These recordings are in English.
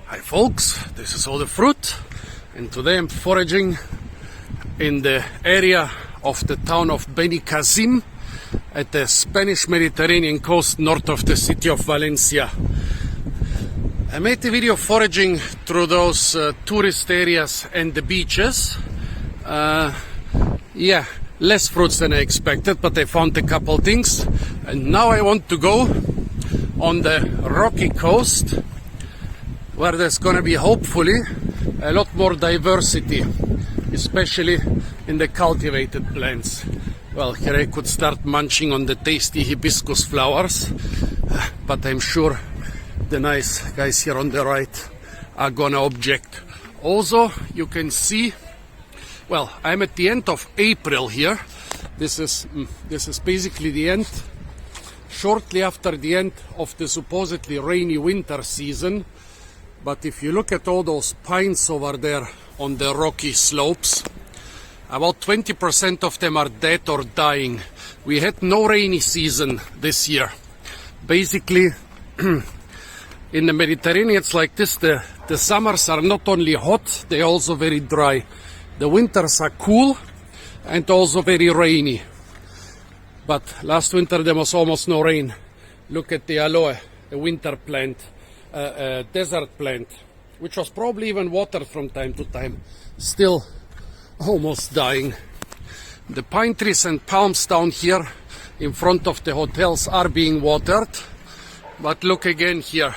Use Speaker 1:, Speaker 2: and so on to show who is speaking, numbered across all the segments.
Speaker 1: Hi folks, this is all the fruit, and today I'm foraging in the area of the town of Benicassim at the Spanish Mediterranean coast north of the city of Valencia. I made the video foraging through those tourist areas and the beaches. Less fruits than I expected, but I found a couple things, and now I want to go on the rocky coast where there's gonna be hopefully a lot more diversity, especially in the cultivated plants. Well, here I could start munching on the tasty hibiscus flowers, but I'm sure the nice guys here on the right are gonna object. Also, you can see, well, I'm at the end of April here. This is basically the end, shortly after the end of the supposedly rainy winter season. But if you look at all those pines over there on the rocky slopes, about 20% of them are dead or dying. We had no rainy season this year. Basically, in the Mediterranean it's like this. The summers are not only hot, they're also very dry. The winters are cool and also very rainy. But last winter there was almost no rain. Look at the aloe, a winter plant. Desert plant, which was probably even watered from time to time, still almost dying. The pine trees and palms down here in front of the hotels are being watered, but look again here.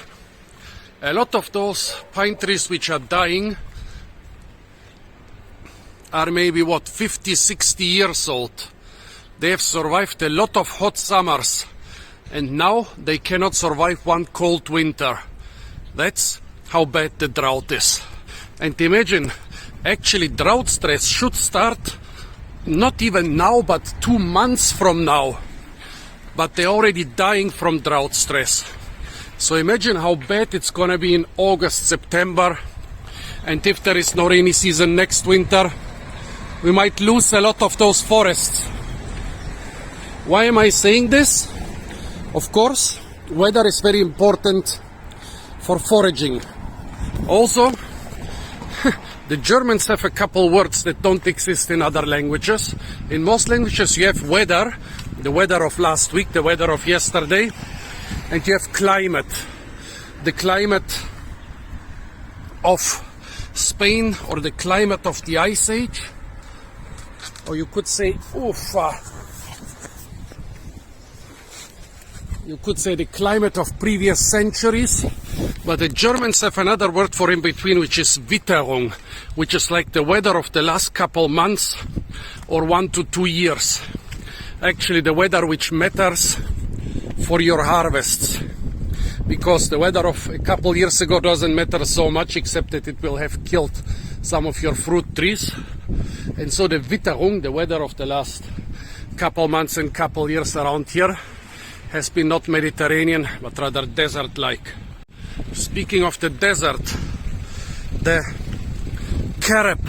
Speaker 1: A lot of those pine trees which are dying are maybe 50, 60 years old. They have survived a lot of hot summers, and now they cannot survive one cold winter. That's how bad the drought is. And imagine, actually drought stress should start not even now, but 2 months from now. But they're already dying from drought stress. So imagine how bad it's gonna be in August, September. And if there is no rainy season next winter, we might lose a lot of those forests. Why am I saying this? Of course, weather is very important for foraging. Also, the Germans have a couple words that don't exist in other languages. In most languages you have weather, the weather of last week, the weather of yesterday, and you have climate, the climate of Spain or the climate of the Ice Age, or you could say, you could say the climate of previous centuries. But the Germans have another word for in between, which is Witterung, which is like the weather of the last couple months or 1 to 2 years. Actually, the weather which matters for your harvests, because the weather of a couple years ago doesn't matter so much, except that it will have killed some of your fruit trees. And so the Witterung, the weather of the last couple months and couple years around here, has been not Mediterranean, but rather desert-like. Speaking of the desert, the Carob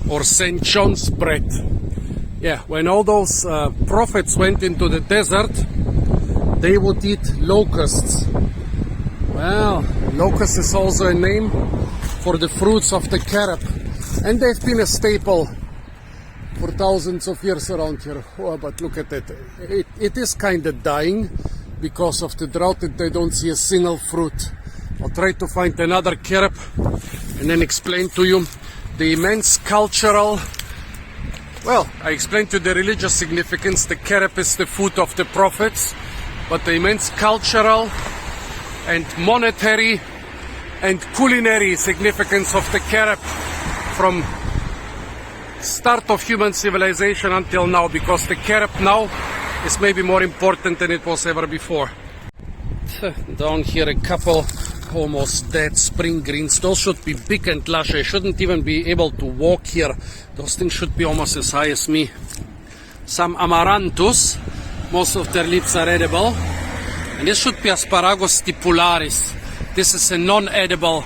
Speaker 1: or St. John's bread. Yeah, when all those prophets went into the desert, they would eat locusts. Well, locust is also a name for the fruits of the Carob, and they've been a staple for thousands of years around here. Oh, but look at it. It is kind of dying because of the drought, that they don't see a single fruit. I'll try to find another Carob and then explain to you the immense cultural, well, I explained to you the religious significance. The Carob is the food of the prophets, but the immense cultural and monetary and culinary significance of the Carob from start of human civilization until now, because the Carob now is maybe more important than it was ever before. Down here a couple almost dead spring greens. Those should be big and lush. I shouldn't even be able to walk here. Those things should be almost as high as me. Some amaranthus. Most of their leaves are edible. And this should be Asparagus stipularis. This is a non-edible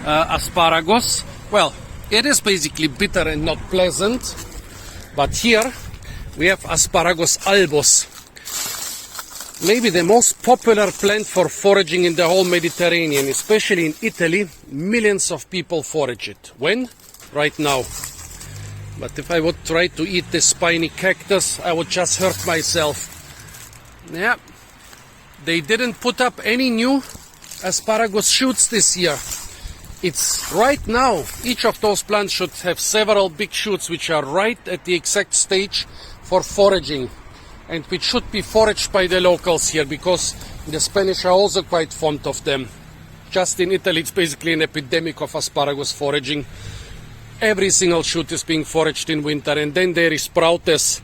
Speaker 1: asparagus. Well, it is basically bitter and not pleasant. But here we have Asparagus albus. maybe the most popular plant for foraging in the whole Mediterranean, especially in Italy. Millions of people forage it. When? Right now. But if I would try to eat this spiny cactus, I would just hurt myself. Yeah, they didn't put up any new asparagus shoots this year. It's right now, each of those plants should have several big shoots which are right at the exact stage for foraging, and which should be foraged by the locals here, because the Spanish are also quite fond of them. Just in Italy it's basically an epidemic of asparagus foraging. Every single shoot is being foraged in winter, and then they sprout as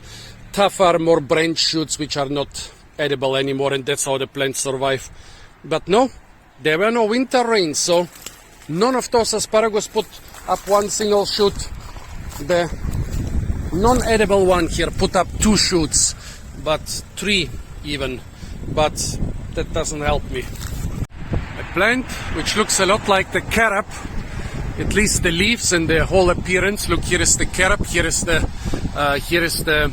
Speaker 1: tougher, more branched shoots which are not edible anymore, and that's how the plants survive. But no, there were no winter rains, so none of those asparagus put up one single shoot. The non-edible one here put up 2 shoots, but 3 even, but that doesn't help me. A plant which looks a lot like the carob, at least the leaves and the whole appearance. Look, here is the carob, here is the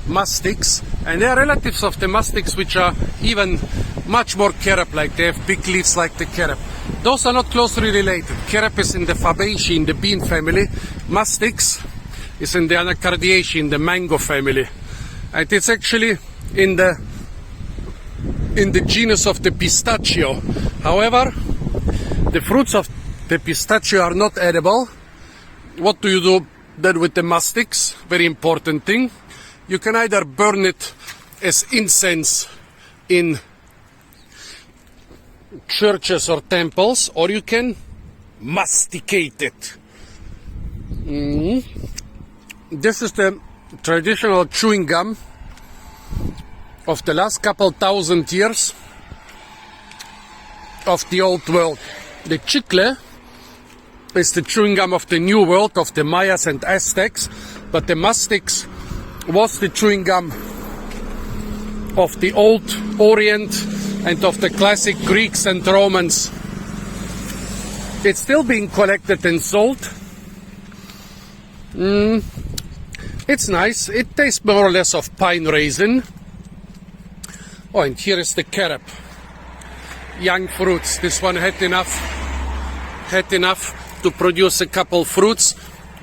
Speaker 1: mastics, and they are relatives of the mastics, which are even much more carob-like. They have big leaves like the carob. Those are not closely related. Carob is in the Fabaceae, in the bean family. Mastics is in the Anacardiaceae, in the mango family. And it's actually in the genus of the pistachio. However, the fruits of the pistachio are not edible. What do you do then with the mastics? Very important thing. You can either burn it as incense in churches or temples, or you can masticate it. This is the traditional chewing gum of the last couple thousand years of the old world. The chicle is the chewing gum of the new world, of the Mayas and Aztecs, but the mastics was the chewing gum of the old Orient and of the classic Greeks and Romans. It's still being collected and sold. It's nice. It tastes more or less of pine raisin. Oh, and here is the carob. Young fruits. This one had enough to produce a couple fruits.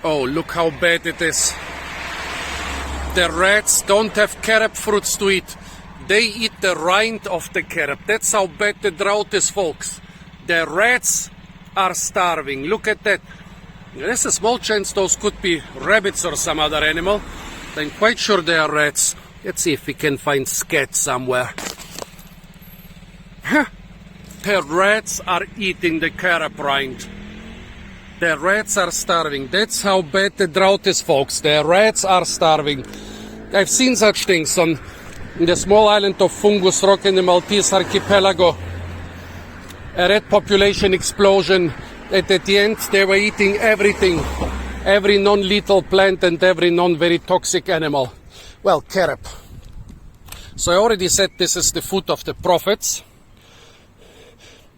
Speaker 1: Oh, look how bad it is. The rats don't have carob fruits to eat. They eat the rind of the carob. That's how bad the drought is, folks. The rats are starving. Look at that. There's a small chance those could be rabbits or some other animal. I'm quite sure they are rats. Let's see if we can find scat somewhere. The rats are eating the carob rind. The rats are starving. That's how bad the drought is, folks. The rats are starving. I've seen such things on the small island of Fungus Rock in the Maltese archipelago. A rat population explosion. And at the end, they were eating everything. Every non-lethal plant and every non-very toxic animal. Well, carob. So I already said this is the food of the prophets.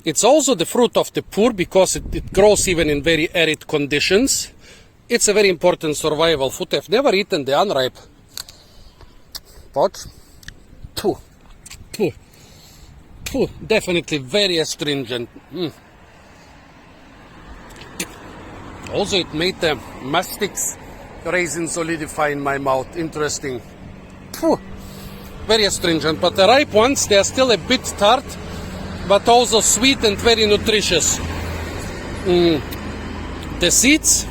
Speaker 1: It's also the fruit of the poor because it grows even in very arid conditions. It's a very important survival food. I've never eaten the unripe. But, definitely very astringent. Also, it made the mastics raisin solidify in my mouth. Interesting. Very astringent. But the ripe ones, they are still a bit tart, but also sweet and very nutritious. The seeds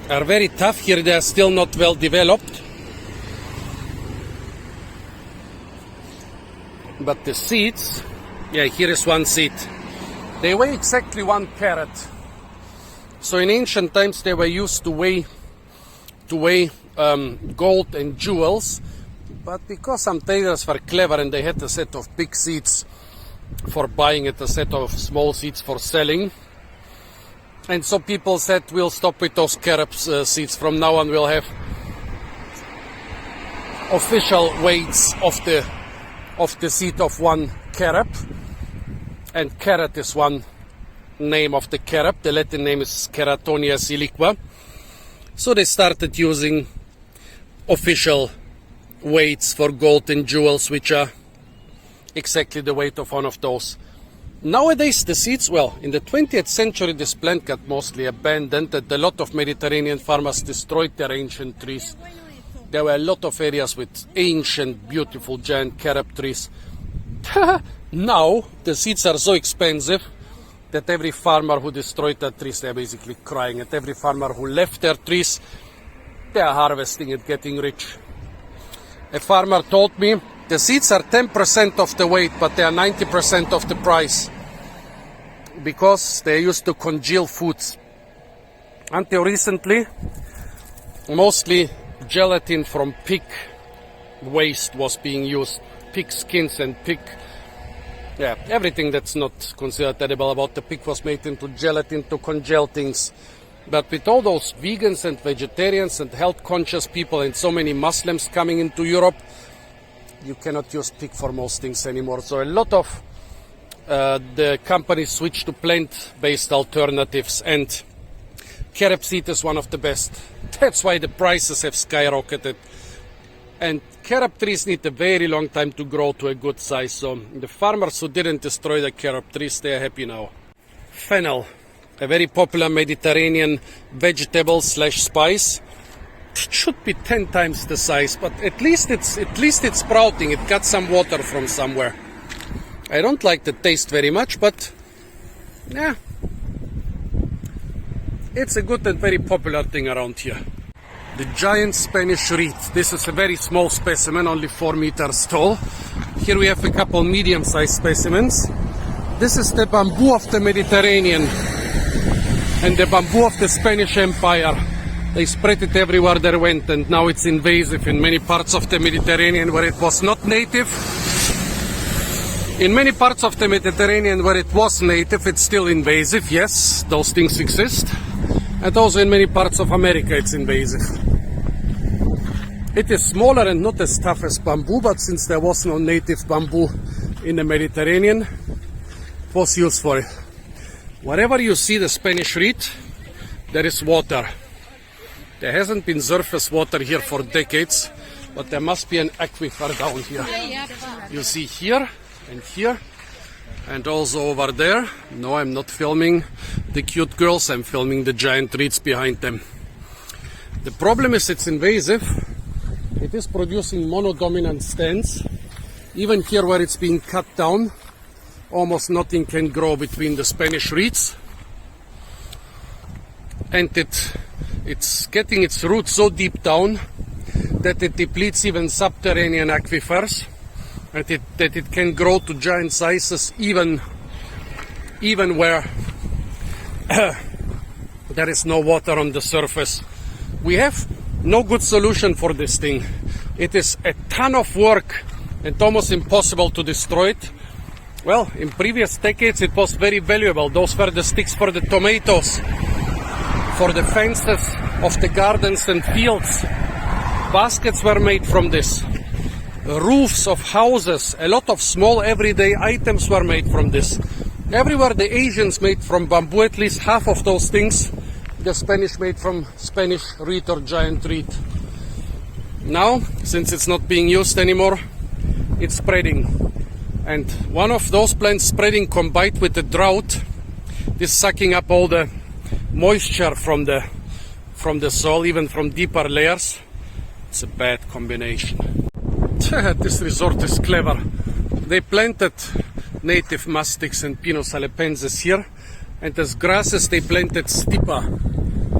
Speaker 1: are very tough. Here they are still not well developed. But the seeds, yeah, here is one seed. They weigh exactly 1 carat. So in ancient times they were used to weigh gold and jewels. But because some traders were clever and they had a set of big seeds for buying it, a set of small seeds for selling. And so people said, we'll stop with those carob seeds. From now on we'll have official weights of the seed of 1 carob. And carat is one name of the carob. The Latin name is Ceratonia siliqua. So they started using official weights for gold and jewels, which are exactly the weight of one of those. Nowadays the seeds, well, in the 20th century this plant got mostly abandoned, and a lot of Mediterranean farmers destroyed their ancient trees. There were a lot of areas with ancient, beautiful, giant carob trees. Now the seeds are so expensive that every farmer who destroyed their trees, they're basically crying. And every farmer who left their trees, they are harvesting and getting rich. A farmer told me the seeds are 10% of the weight, but they are 90% of the price, because they used to congeal foods. Until recently, mostly gelatin from pig waste was being used. Pig skins and pig, everything that's not considered edible about the pig was made into gelatin to congel things. But with all those vegans and vegetarians and health conscious people and so many Muslims coming into Europe, you cannot use pig for most things anymore. So a lot of the companies switched to plant-based alternatives, and carob seed is one of the best. That's why the prices have skyrocketed. And carob trees need a very long time to grow to a good size. So the farmers who didn't destroy the carob trees, they are happy now. Fennel, a very popular Mediterranean vegetable slash spice. It should be 10 times the size, but at least it's sprouting. It got some water from somewhere. I don't like the taste very much, but yeah, it's a good and very popular thing around here. The giant Spanish reed. This is a very small specimen, only 4 meters tall. Here we have a couple medium-sized specimens. This is the bamboo of the Mediterranean and the bamboo of the Spanish Empire. They spread it everywhere they went, and now it's invasive in many parts of the Mediterranean where it was not native. In many parts of the Mediterranean where it was native, it's still invasive. Yes, those things exist. And also in many parts of America it's invasive. It is smaller and not as tough as bamboo, but since there was no native bamboo in the Mediterranean, it was used for it. Wherever you see the Spanish reed, there is water. There hasn't been surface water here for decades, but there must be an aquifer down here. You see here and also over there. No, I'm not filming the cute girls, I'm filming the giant reeds behind them. The problem is it's invasive. It is producing monodominant stands. Even here where it's being cut down, almost nothing can grow between the Spanish reeds. And it's getting its roots so deep down that it depletes even subterranean aquifers, and that it can grow to giant sizes even where there is no water on the surface. We have no good solution for this thing. It is a ton of work and almost impossible to destroy it. Well, in previous decades it was very valuable. Those were the sticks for the tomatoes, for the fences of the gardens and fields. Baskets were made from this. Roofs of houses, a lot of small everyday items were made from this. Everywhere the Asians made from bamboo, at least half of those things the Spanish made from Spanish reed or giant reed. Now, since it's not being used anymore, it's spreading. And one of those plants spreading combined with the drought, this sucking up all the moisture from the soil, even from deeper layers. It's a bad combination. This resort is clever. They planted native mastics and Pinus halepenses here, and as grasses they planted stipa.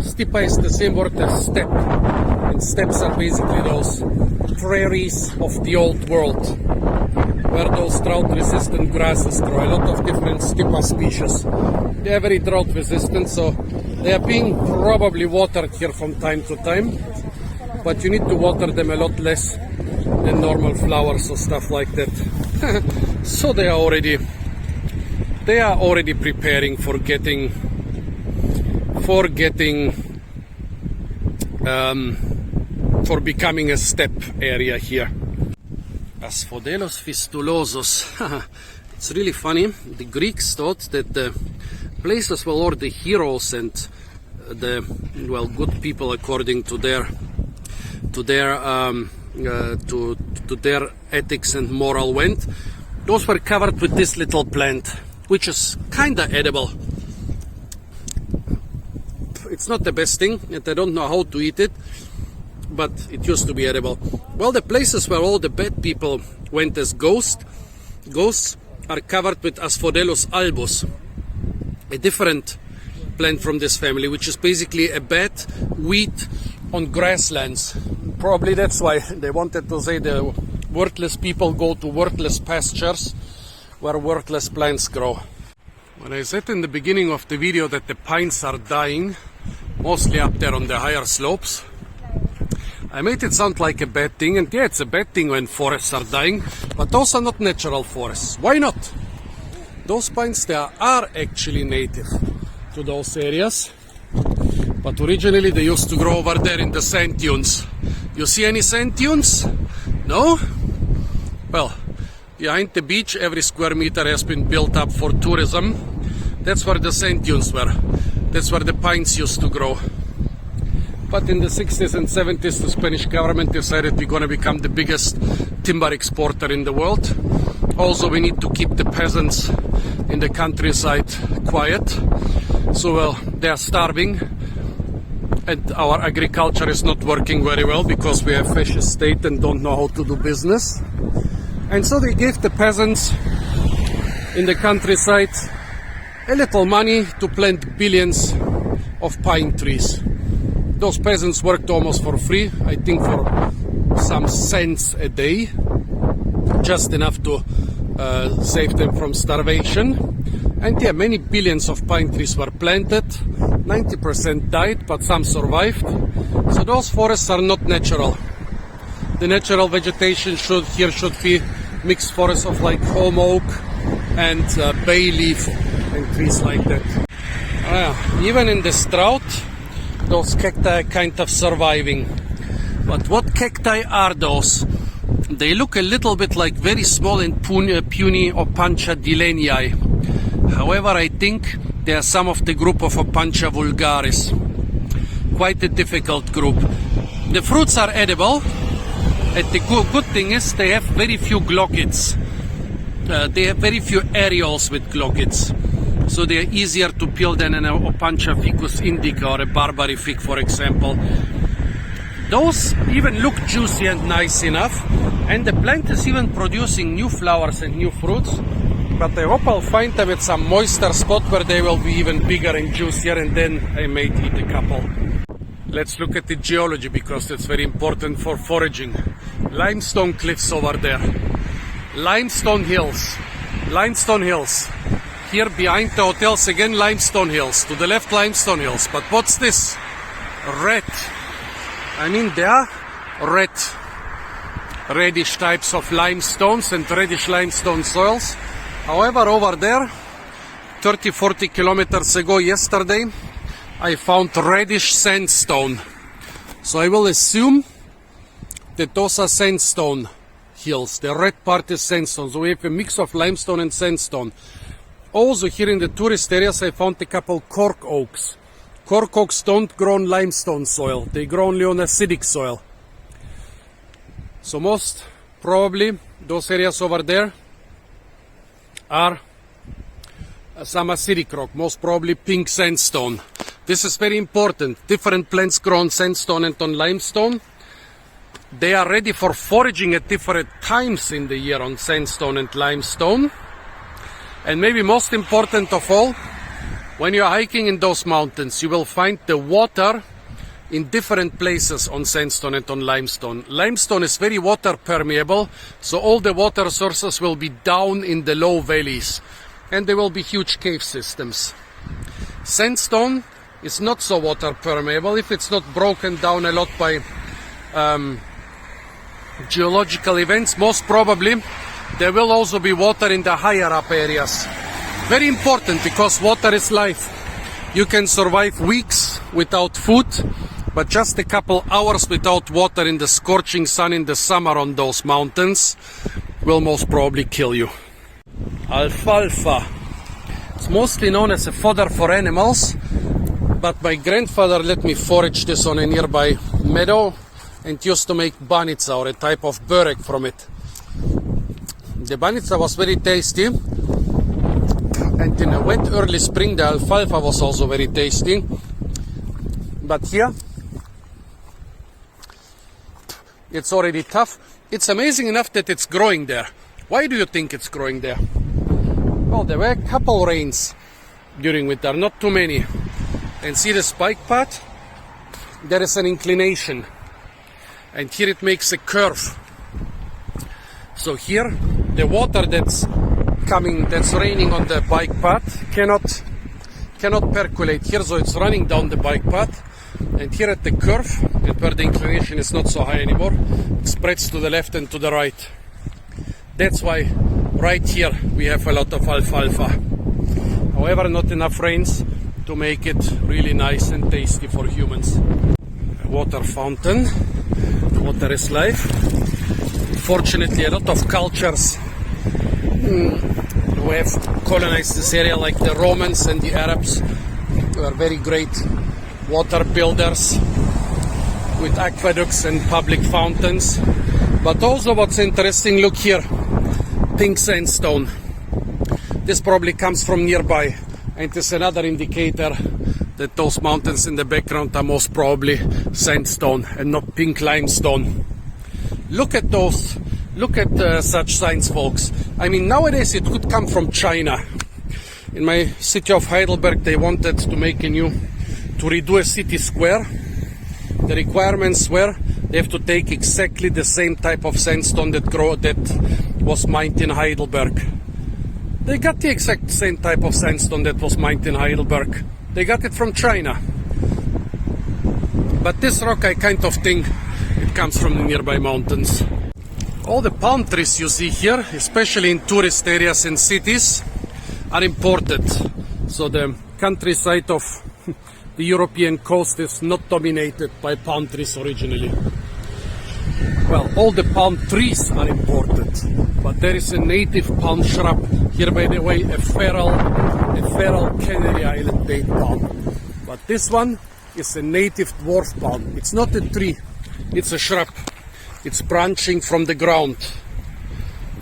Speaker 1: Stipa is the same word as steppe, and steppes are basically those prairies of the old world, where those drought-resistant grasses grow. A lot of different stipa species. They are very drought-resistant, so they are being probably watered here from time to time, but you need to water them a lot less than normal flowers or stuff like that. So they are already preparing for becoming a steppe area here. Asphodelos fistulosus. It's really funny. The Greeks thought that the places where all the heroes and the good people, according to their ethics and moral, went, those were covered with this little plant, which is kinda edible. It's not the best thing, and I don't know how to eat it, but it used to be edible. Well, the places where all the bad people went as ghosts are covered with Asphodelus albus, a different plant from this family, which is basically a bad weed on grasslands. Probably that's why they wanted to say the worthless people go to worthless pastures where worthless plants grow. When I said in the beginning of the video that the pines are dying, mostly up there on the higher slopes, I made it sound like a bad thing, and yeah, it's a bad thing when forests are dying, but those are not natural forests. Why not? Those pines there are actually native to those areas, but originally they used to grow over there in the sand dunes. You see any sand dunes? No? Well, behind the beach every square meter has been built up for tourism. That's where the sand dunes were. That's where the pines used to grow. But in the 60s and 70s, the Spanish government decided we're going to become the biggest timber exporter in the world. Also, we need to keep the peasants in the countryside quiet. So, well, they are starving. And our agriculture is not working very well because we have a fascist state and don't know how to do business. And so they gave the peasants in the countryside a little money to plant billions of pine trees. Those peasants worked almost for free, I think for some cents a day, just enough to save them from starvation. And yeah, many billions of pine trees were planted, 90% died, but some survived. So those forests are not natural. The natural vegetation should be mixed forests of like holm oak and bay leaf and trees like that. Even in this drought, those cacti are kind of surviving. But what cacti are those? They look a little bit like very small and puny Opuntia delaney. However, I think they are some of the group of Opuntia vulgaris. Quite a difficult group. The fruits are edible, and the good thing is they have very few glochids. They have very few areoles with glochids. So they are easier to peel than an Opuntia ficus indica or a Barbary fig, for example. Those even look juicy and nice enough, and the plant is even producing new flowers and new fruits. But I hope I'll find them at some moister spot where they will be even bigger and juicier, and then I may eat a couple. Let's look at the geology because that's very important for foraging. Limestone cliffs over there. Limestone hills. Limestone hills. Here behind the hotels again limestone hills. To the left limestone hills. But what's this? Red. I mean they are reddish types of limestones and reddish limestone soils. However, over there, 30-40 kilometers ago yesterday, I found reddish sandstone. So I will assume that those are sandstone hills. The red part is sandstone. So we have a mix of limestone and sandstone. Also here in the tourist areas I found a couple cork oaks. Cork oaks don't grow on limestone soil. They grow only on acidic soil. So most probably those areas over there are some acidic rock, most probably pink sandstone. This is very important. Different plants grow on sandstone and on limestone. They are ready for foraging at different times in the year on sandstone and limestone. And maybe most important of all, when you are hiking in those mountains, you will find the water in different places on sandstone and on limestone. Limestone is very water permeable, so all the water sources will be down in the low valleys, and there will be huge cave systems. Sandstone is not so water permeable if it's not broken down a lot by geological events. Most probably there will also be water in the higher up areas. Very important because water is life. You can survive weeks without food, but just a couple hours without water in the scorching sun in the summer on those mountains will most probably kill you. Alfalfa. It's mostly known as a fodder for animals, but my grandfather let me forage this on a nearby meadow and used to make banica, or a type of burek from it. The banitsa was very tasty, and in a wet early spring the alfalfa was also very tasty. But here it's already tough. It's amazing enough that it's growing there. Why do you think it's growing there? Well, there were a couple rains during winter, not too many. And see the spike path? There is an inclination. And here it makes a curve. So here the water that's raining on the bike path cannot percolate here, so it's running down the bike path. And here at the curve, and where the inclination is not so high anymore, it spreads to the left and to the right. That's why right here we have a lot of alfalfa. However, not enough rains to make it really nice and tasty for humans. A water fountain. Water is life. Fortunately, a lot of cultures who have colonized this area, like the Romans and the Arabs, who are very great water builders with aqueducts and public fountains. But also what's interesting, look here, pink sandstone. This probably comes from nearby, and it's another indicator that those mountains in the background are most probably sandstone and not pink limestone. Look at those, look at such signs, folks. I mean, nowadays it could come from China. In my city of Heidelberg, they wanted to redo a city square. The requirements were they have to take exactly the same type of sandstone that was mined in Heidelberg. They got the exact same type of sandstone that was mined in Heidelberg. They got it from China. But this rock, I kind of think it comes from the nearby mountains. All the palm trees you see here, especially in tourist areas and cities, are imported. So the countryside of the European coast is not dominated by palm trees originally. Well, all the palm trees are imported, but there is a native palm shrub here, by the way, a feral Canary Island date palm. But this one is a native dwarf palm. It's not a tree, it's a shrub. It's branching from the ground.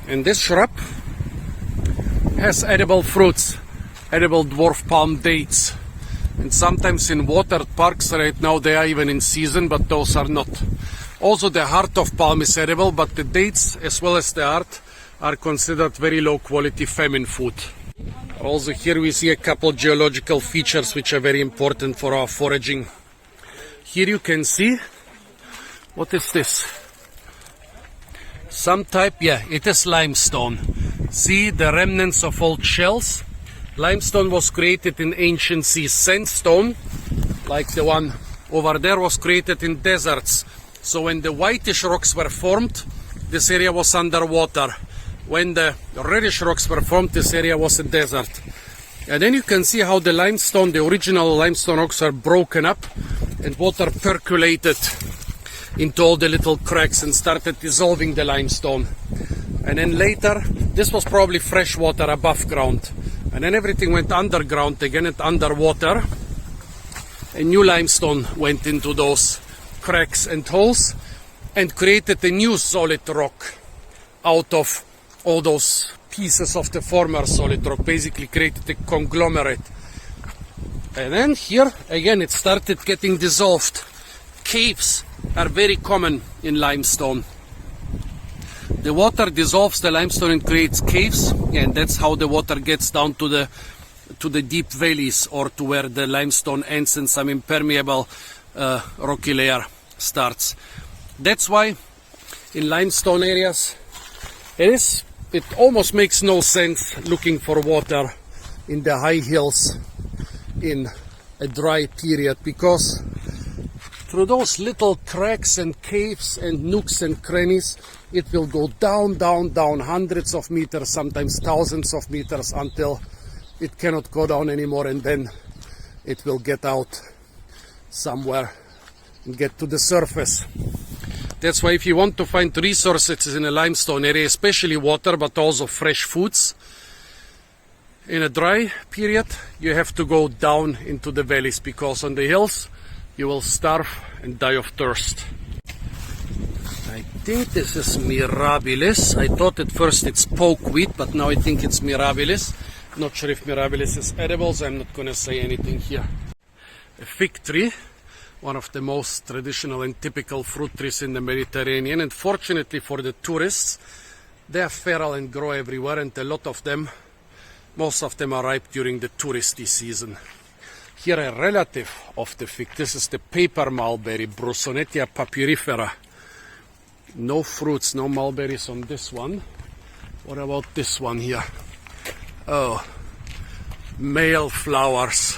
Speaker 1: And this shrub has edible fruits, edible dwarf palm dates. And sometimes in watered parks right now they are even in season, but those are not. Also the heart of palm is edible, but the dates as well as the heart are considered very low quality famine food. Also here we see a couple geological features which are very important for our foraging. Here you can see, what is this? Some type, yeah, it is limestone. See the remnants of old shells? Limestone was created in ancient seas. Sandstone, like the one over there, was created in deserts. So when the whitish rocks were formed, this area was underwater. When the reddish rocks were formed, this area was a desert. And then you can see how the limestone, the original limestone rocks, are broken up and water percolated into all the little cracks and started dissolving the limestone. And then later, this was probably fresh water above ground. And then everything went underground again and underwater. And new limestone went into those cracks and holes and created a new solid rock out of all those pieces of the former solid rock. Basically created a conglomerate. And then here again it started getting dissolved. Caves are very common in limestone. The water dissolves the limestone and creates caves, and that's how the water gets down to the deep valleys, or to where the limestone ends and some impermeable rocky layer starts. That's why in limestone areas it almost makes no sense looking for water in the high hills in a dry period, because through those little cracks and caves and nooks and crannies, it will go down, down, down, hundreds of meters, sometimes thousands of meters, until it cannot go down anymore, and then it will get out somewhere and get to the surface. That's why if you want to find resources in a limestone area, especially water, but also fresh foods, in a dry period, you have to go down into the valleys, because on the hills you will starve and die of thirst. I think this is mirabilis. I thought at first it's pokeweed, but now I think it's mirabilis. Not sure if mirabilis is edible, so I'm not going to say anything here. A fig tree, one of the most traditional and typical fruit trees in the Mediterranean, and fortunately for the tourists, they are feral and grow everywhere, and a lot of them, most of them are ripe during the touristy season. Here a relative of the fig, this is the paper mulberry, Brusonetia papyrifera. No fruits, no mulberries on this one. What about this one here? Oh, male flowers.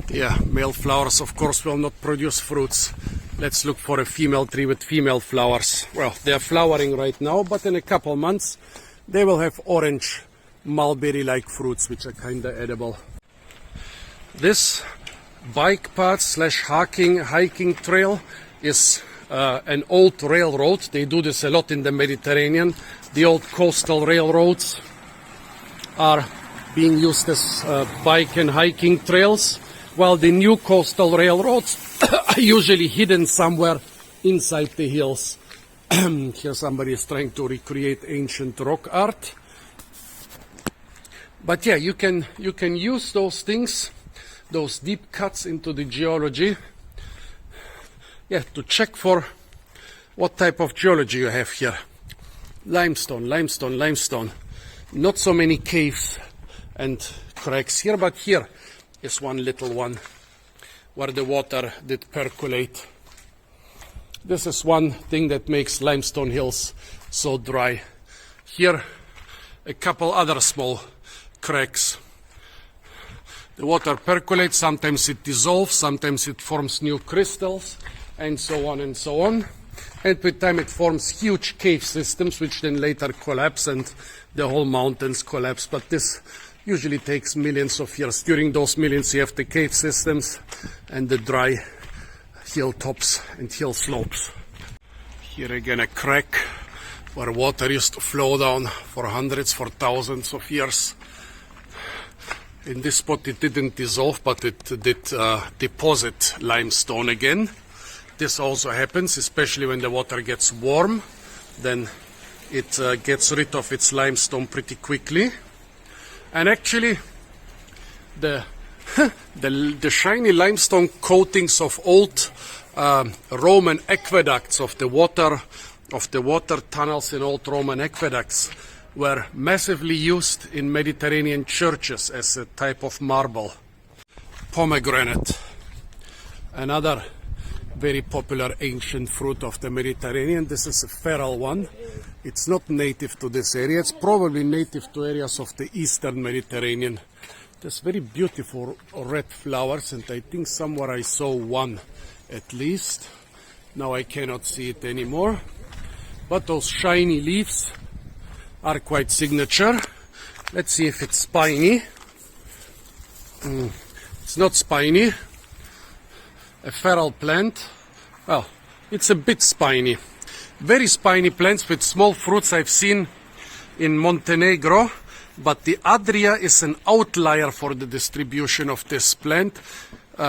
Speaker 1: Yeah, male flowers of course will not produce fruits. Let's look for a female tree with female flowers. Well, they are flowering right now, but in a couple months they will have orange mulberry-like fruits, which are kinda edible. This bike path slash hiking trail is an old railroad. They do this a lot in the Mediterranean. The old coastal railroads are being used as bike and hiking trails, while the new coastal railroads are usually hidden somewhere inside the hills. Here somebody is trying to recreate ancient rock art. But yeah, you can use those things, those deep cuts into the geology, to check for what type of geology you have here. Limestone, limestone, limestone. Not so many caves and cracks here, but here is one little one where the water did percolate. This is one thing that makes limestone hills so dry. Here a couple other small cracks. The water percolates, sometimes it dissolves, sometimes it forms new crystals, and so on and so on. And with time it forms huge cave systems which then later collapse and the whole mountains collapse. But this usually takes millions of years. During those millions you have the cave systems and the dry hilltops and hill slopes. Here again a crack where water used to flow down for hundreds, for thousands of years. In this spot it didn't dissolve, but it did deposit limestone again. This also happens, especially when the water gets warm. Then it gets rid of its limestone pretty quickly. And actually, the shiny limestone coatings of old Roman aqueducts, of the water tunnels in old Roman aqueducts, were massively used in Mediterranean churches as a type of marble. Pomegranate, another very popular ancient fruit of the Mediterranean. This is a feral one. It's not native to this area. It's probably native to areas of the eastern Mediterranean. There's very beautiful red flowers, and I think somewhere I saw one at least. Now I cannot see it anymore. But those shiny leaves are quite signature. Let's see if it's spiny. It's not spiny. A feral plant. Well, it's a bit spiny. Very spiny plants with small fruits I've seen in Montenegro, but the Adria is an outlier for the distribution of this plant,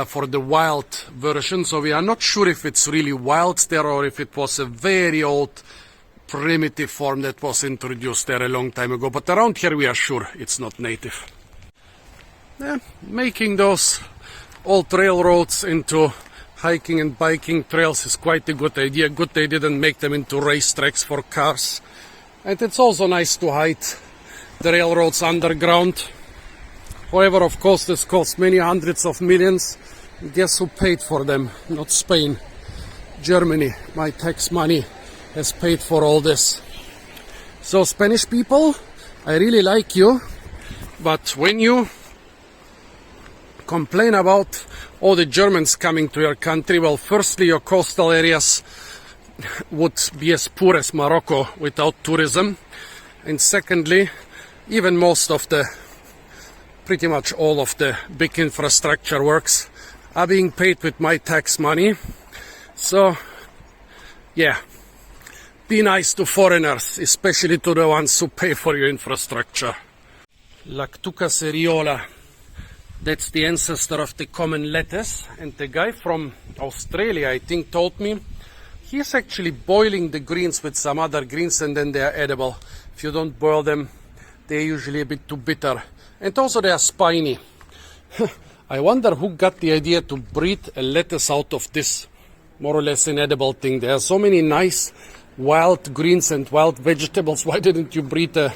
Speaker 1: for the wild version. So we are not sure if it's really wild there or if it was a very old primitive form that was introduced there a long time ago. But around here we are sure it's not native. Making those old railroads into hiking and biking trails is quite a good idea. Good they didn't make them into racetracks for cars. And it's also nice to hide the railroads underground. However, of course, this costs many hundreds of millions. Guess who paid for them? Not Spain. Germany. My tax money has paid for all this. So Spanish people, I really like you, but when you complain about all the Germans coming to your country, well, firstly, your coastal areas would be as poor as Morocco without tourism. And secondly, even pretty much all of the big infrastructure works are being paid with my tax money. So, yeah, be nice to foreigners, especially to the ones who pay for your infrastructure. Lactuca seriola. That's the ancestor of the common lettuce, and the guy from Australia, I think, told me He's actually boiling the greens with some other greens and then they are edible. If you don't boil them, they're usually a bit too bitter. And also they are spiny. I wonder who got the idea to breed a lettuce out of this more or less inedible thing. There are so many nice wild greens and wild vegetables. Why didn't you breed a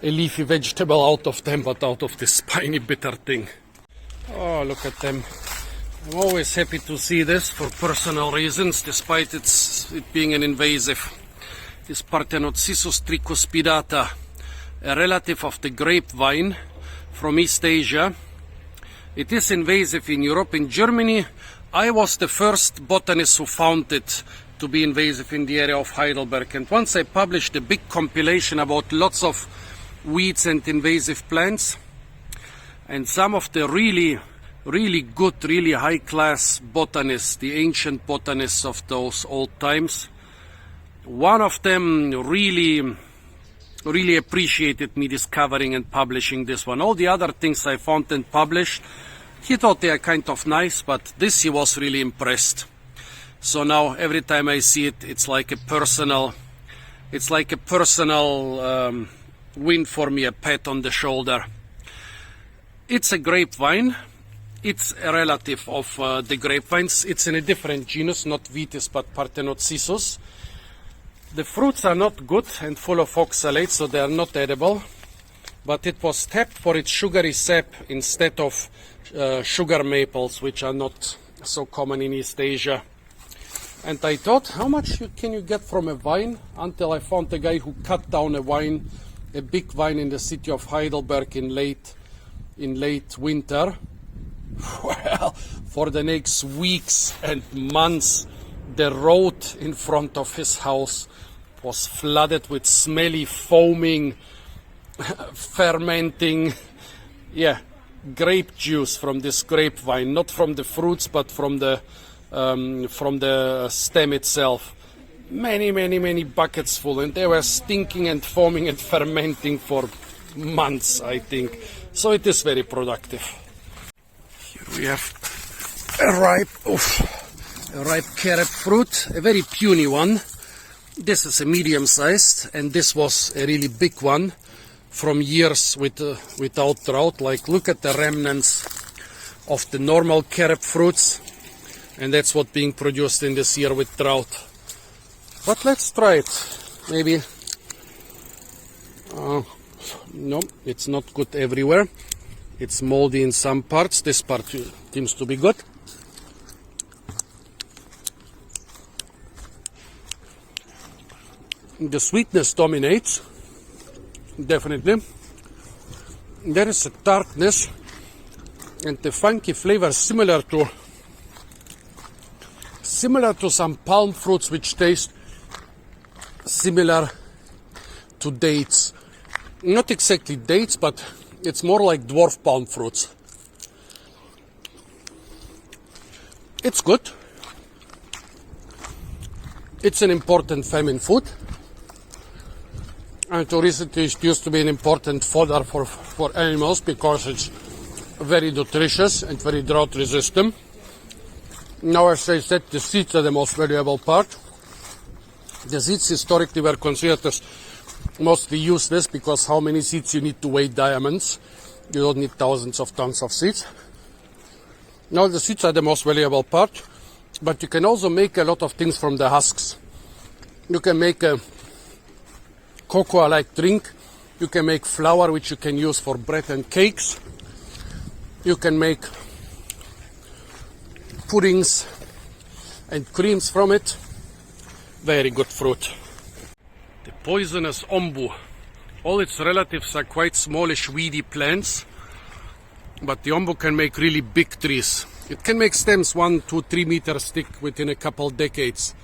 Speaker 1: leafy vegetable out of them, but out of this spiny bitter thing? Oh, look at them. I'm always happy to see this for personal reasons, despite it being an invasive. This Parthenopsis tricuspidata, a relative of the grapevine from East Asia. It is invasive in Europe. In Germany, I was the first botanist who found it to be invasive in the area of Heidelberg. And once I published a big compilation about lots of weeds and invasive plants, and some of the really good, really high-class botanists, the ancient botanists of those old times, one of them really appreciated me discovering and publishing this one. All the other things I found and published, he thought they are kind of nice, but this he was really impressed. So now every time I see it, it's like a personal win for me, a pat on the shoulder. It's a grapevine. It's a relative of the grapevines. It's in a different genus, not Vitis, but Parthenopsis. The fruits are not good and full of oxalates, so they are not edible. But it was tapped for its sugary sap instead of sugar maples, which are not so common in East Asia. And I thought, how much can you get from a vine? Until I found a guy who cut down a big vine in the city of Heidelberg in late winter. Well, for the next weeks and months, the road in front of his house was flooded with smelly, foaming, fermenting, grape juice from this grapevine, not from the fruits, but from the stem itself. Many buckets full, and they were stinking and foaming and fermenting for months, I think. So it is very productive. Here we have a ripe carob fruit, a very puny one. This is a medium-sized, and this was a really big one from years without drought. Like, look at the remnants of the normal carob fruits, and that's what being produced in this year with drought. But let's try it. Maybe. No, it's not good everywhere. It's moldy in some parts. This part seems to be good. The sweetness dominates, definitely. There is a tartness and the funky flavor similar to some palm fruits which taste similar to dates. Not exactly dates, but it's more like dwarf palm fruits. It's good. It's an important famine food. And recently it used to be an important fodder for animals because it's very nutritious and very drought resistant. Now, as I said, the seeds are the most valuable part. The seeds historically were considered as mostly useless because how many seeds you need to weigh diamonds? You don't need thousands of tons of seeds. Now the seeds are the most valuable part, but you can also make a lot of things from the husks. You can make a cocoa-like drink. You can make flour, which you can use for bread and cakes. You can make puddings and creams from it. Very good fruit. The poisonous ombu. All its relatives are quite smallish, weedy plants, but the ombu can make really big trees. It can make stems 1 to 3 meters thick within a couple decades.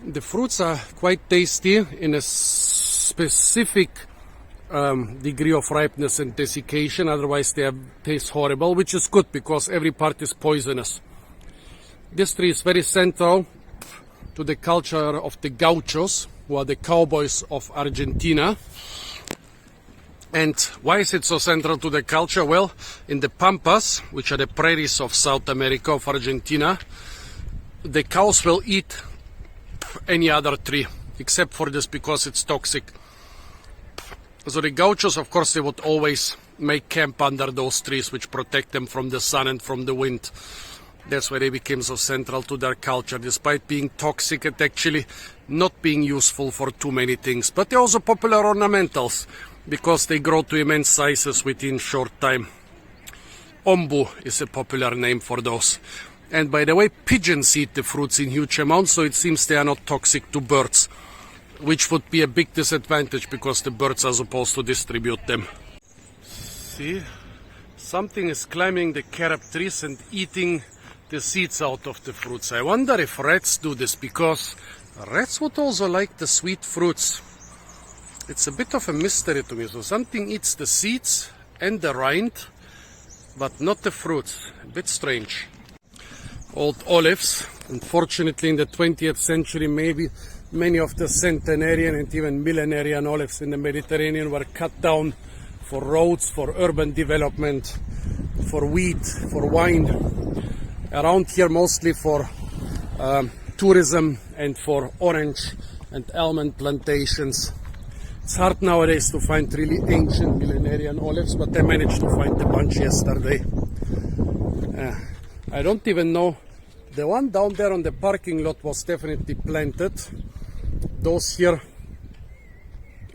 Speaker 1: The fruits are quite tasty in a specific degree of ripeness and desiccation, otherwise they taste horrible, which is good because every part is poisonous. This tree is very central to the culture of the gauchos, who are the cowboys of Argentina. And why is it so central to the culture? Well, in the Pampas, which are the prairies of South America, of Argentina, the cows will eat any other tree except for this because it's toxic. So the gauchos, of course, they would always make camp under those trees which protect them from the sun and from the wind. That's why they became so central to their culture, despite being toxic and actually not being useful for too many things. But they're also popular ornamentals because they grow to immense sizes within short time. Ombu is a popular name for those. And by the way, pigeons eat the fruits in huge amounts, so it seems they are not toxic to birds, which would be a big disadvantage because the birds are supposed to distribute them. See, something is climbing the carob trees and eating the seeds out of the fruits. I wonder if rats do this, because rats would also like the sweet fruits. It's a bit of a mystery to me. So something eats the seeds and the rind, but not the fruits. A bit strange. Old olives. Unfortunately, in the 20th century, maybe many of the centenarian and even millenarian olives in the Mediterranean were cut down for roads, for urban development, for wheat, for wine. Around here mostly for tourism and for orange and almond plantations. It's hard nowadays to find really ancient millenarian olives, but I managed to find a bunch yesterday. I don't even know. The one down there on the parking lot was definitely planted. Those here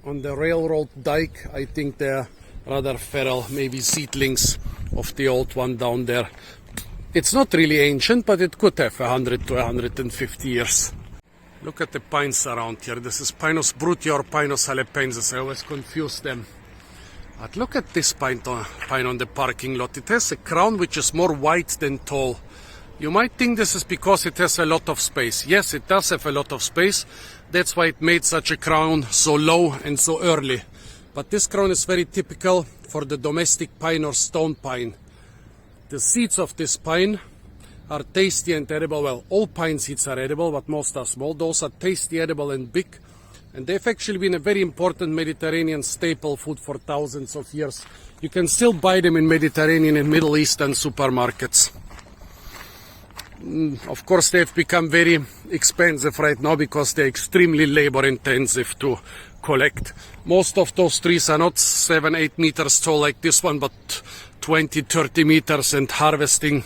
Speaker 1: on the railroad dike, I think they're rather feral, maybe seedlings of the old one down there. It's not really ancient, but it could have 100 to 150 years. Look at the pines around here. This is Pinus brutia or Pinus halepensis. I always confuse them. But look at this pine on the parking lot. It has a crown which is more wide than tall. You might think this is because it has a lot of space. Yes, it does have a lot of space. That's why it made such a crown so low and so early. But this crown is very typical for the domestic pine or stone pine. The seeds of this pine are tasty and edible. Well, all pine seeds are edible, but most are small. Those are tasty, edible and big. And they've actually been a very important Mediterranean staple food for thousands of years. You can still buy them in Mediterranean and Middle Eastern supermarkets. Of course, they've become very expensive right now because they're extremely labor intensive to collect. Most of those trees are not 7-8 meters tall like this one, but 20-30 meters, and harvesting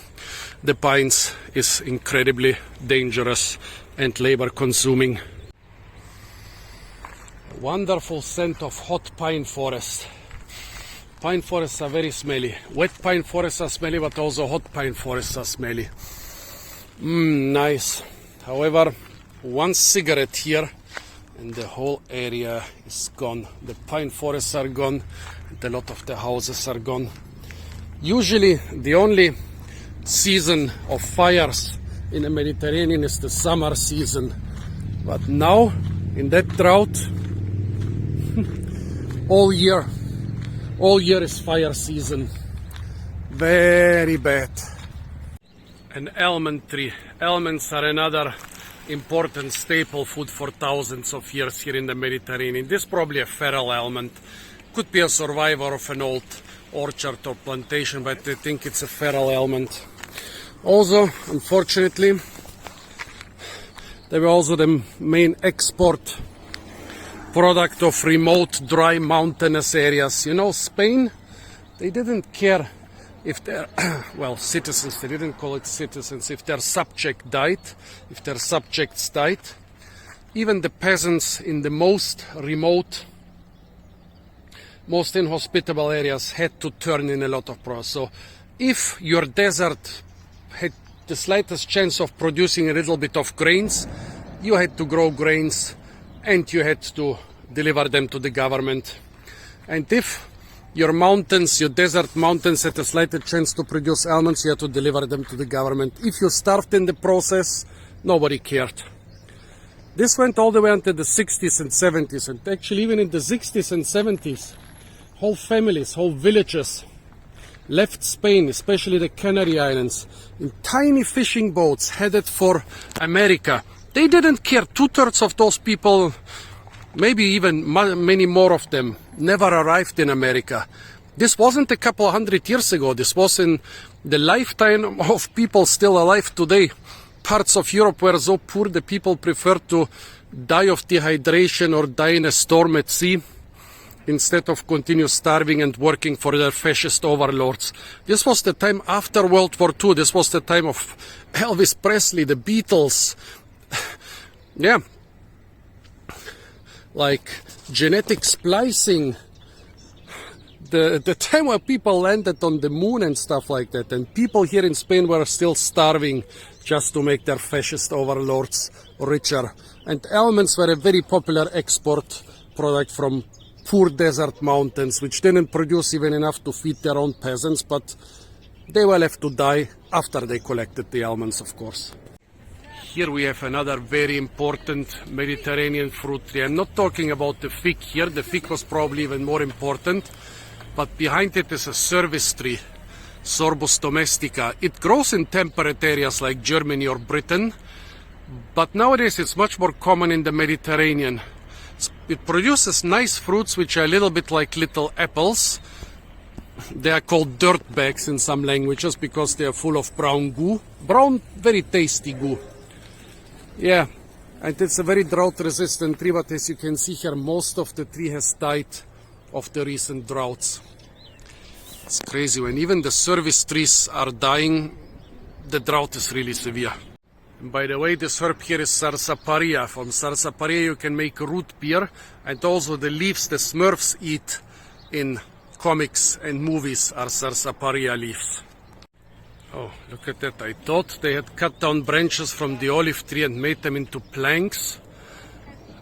Speaker 1: the pines is incredibly dangerous and labor consuming. Wonderful scent of hot pine forest. Pine forests are very smelly. Wet pine forests are smelly, but also hot pine forests are smelly. Nice. However, one cigarette here and the whole area is gone. The pine forests are gone and a lot of the houses are gone. Usually the only season of fires in the Mediterranean is the summer season. But now, in that drought, all year is fire season. Very bad. An almond tree. Almonds are another important staple food for thousands of years here in the Mediterranean. This is probably a feral almond. Could be a survivor of an old orchard or plantation, but I think it's a feral almond. Also, unfortunately, they were also the main export product of remote, dry, mountainous areas. You know, Spain, they didn't care if their, well, citizens, they didn't call it citizens, if their subject died, if their subjects died. Even the peasants in the most remote, most inhospitable areas had to turn in a lot of produce. So if your desert had the slightest chance of producing a little bit of grains, you had to grow grains and you had to deliver them to the government. And if your mountains, your desert mountains had a slight chance to produce almonds, you had to deliver them to the government. If you starved in the process, nobody cared. This went all the way until the 60s and 70s, and actually even in the 60s and 70s, whole families, whole villages left Spain, especially the Canary Islands, in tiny fishing boats headed for America. They didn't care. 2/3 of those people, maybe even many more of them, never arrived in America. This wasn't a couple 100 years ago. This was in the lifetime of people still alive today. parts of Europe were so poor the people preferred to die of dehydration or die in a storm at sea instead of continue starving and working for their fascist overlords. This was the time after World War II. This was the time of Elvis Presley, the Beatles. Yeah. Like genetic splicing. The time where people landed on the moon and stuff like that. And people here in Spain were still starving just to make their fascist overlords richer. And almonds were a very popular export product from poor desert mountains, which didn't produce even enough to feed their own peasants, but they were left to die after they collected the almonds, of course. Here we have another very important Mediterranean fruit tree. I'm not talking about the fig here. The fig was probably even more important, but behind it is a service tree, Sorbus domestica. It grows in temperate areas like Germany or Britain, but nowadays it's much more common in the Mediterranean. It produces nice fruits which are a little bit like little apples. They are called dirt bags in some languages because they are full of brown goo. Brown, very tasty goo. Yeah, and it's a very drought resistant tree, but as you can see here, most of the tree has died of the recent droughts. It's crazy when even the service trees are dying, the drought is really severe. And by the way, this herb here is sarsaparilla. From sarsaparilla you can make root beer, and also the leaves the Smurfs eat in comics and movies are sarsaparilla leaves. Oh, look at that. I thought they had cut down branches from the olive tree and made them into planks.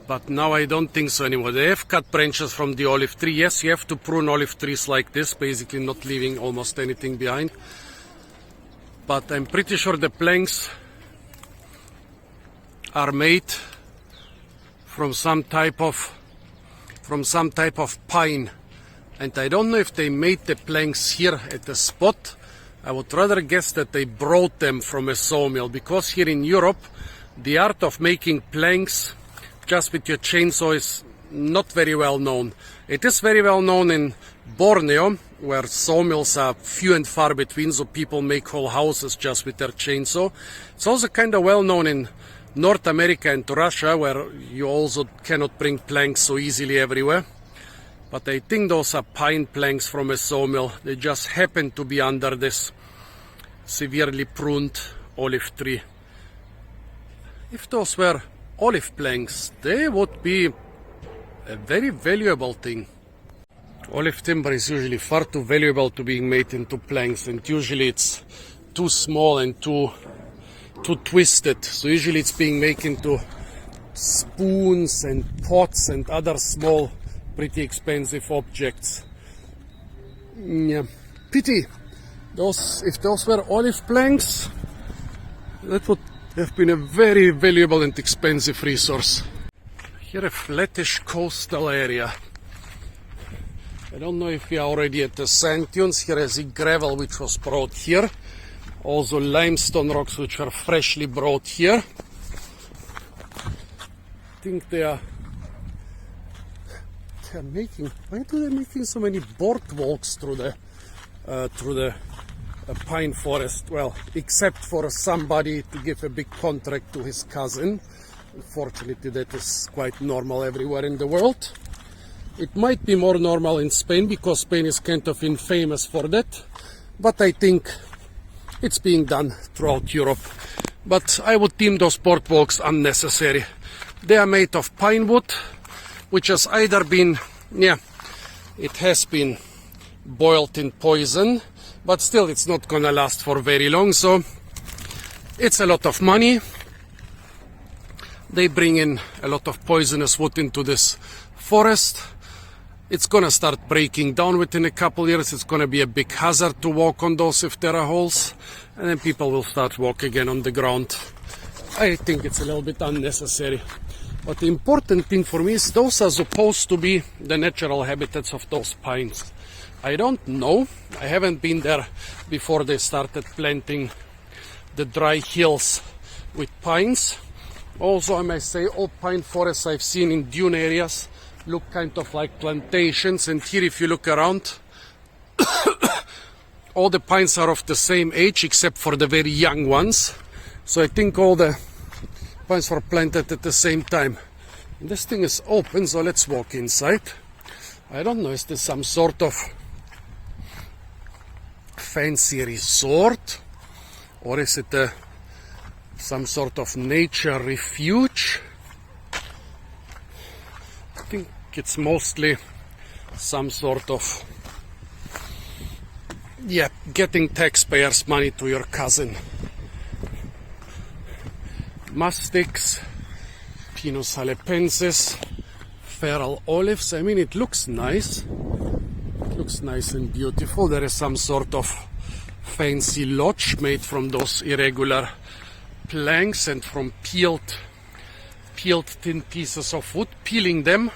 Speaker 1: But now I don't think so anymore. They have cut branches from the olive tree. Yes, you have to prune olive trees like this, basically not leaving almost anything behind. But I'm pretty sure the planks are made from some type of pine. And I don't know if they made the planks here at the spot. I would rather guess that they brought them from a sawmill, because here in Europe the art of making planks just with your chainsaw is not very well known. It is very well known in Borneo, where sawmills are few and far between, so people make whole houses just with their chainsaw. It's also kind of well known in North America and Russia, where you also cannot bring planks so easily everywhere. But I think those are pine planks from a sawmill. They just happen to be under this severely pruned olive tree. If those were olive planks, they would be a very valuable thing. Olive timber is usually far too valuable to being made into planks, and usually it's too small and too twisted. So usually it's being made into spoons and pots and other small, pretty expensive objects. Yeah, pity. If those were olive planks, that would have been a very valuable and expensive resource. Here a flattish coastal area. I don't know if we are already at the sand dunes. Here is the gravel which was brought here. Also limestone rocks which were freshly brought here. I think they are making, why do they making so many boardwalks through the pine forest? Well, except for somebody to give a big contract to his cousin. Unfortunately, that is quite normal everywhere in the world. It might be more normal in Spain, because Spain is kind of infamous for that, but I think it's being done throughout Europe. But I would deem those boardwalks unnecessary. They are made of pine wood, which has either been, it has been boiled in poison, but still it's not gonna last for very long, so it's a lot of money. They bring in a lot of poisonous wood into this forest. It's gonna start breaking down within a couple years. It's gonna be a big hazard to walk on those if there are holes, and then people will start walking again on the ground. I think it's a little bit unnecessary. But the important thing for me is those are supposed to be the natural habitats of those pines. I don't know. I haven't been there before they started planting the dry hills with pines. Also, I must say, all pine forests I've seen in dune areas look kind of like plantations. And here, if you look around, all the pines are of the same age except for the very young ones. So I think all the pines were planted at the same time. And this thing is open, so let's walk inside. I don't know, is this some sort of fancy resort? Or is it some sort of nature refuge? I think it's mostly some sort of, yeah, getting taxpayers' money to your cousin. Mastics, Pinus halepensis, feral olives. I mean, it looks nice. It looks nice and beautiful. There is some sort of fancy lodge made from those irregular planks and from peeled thin pieces of wood. Peeling them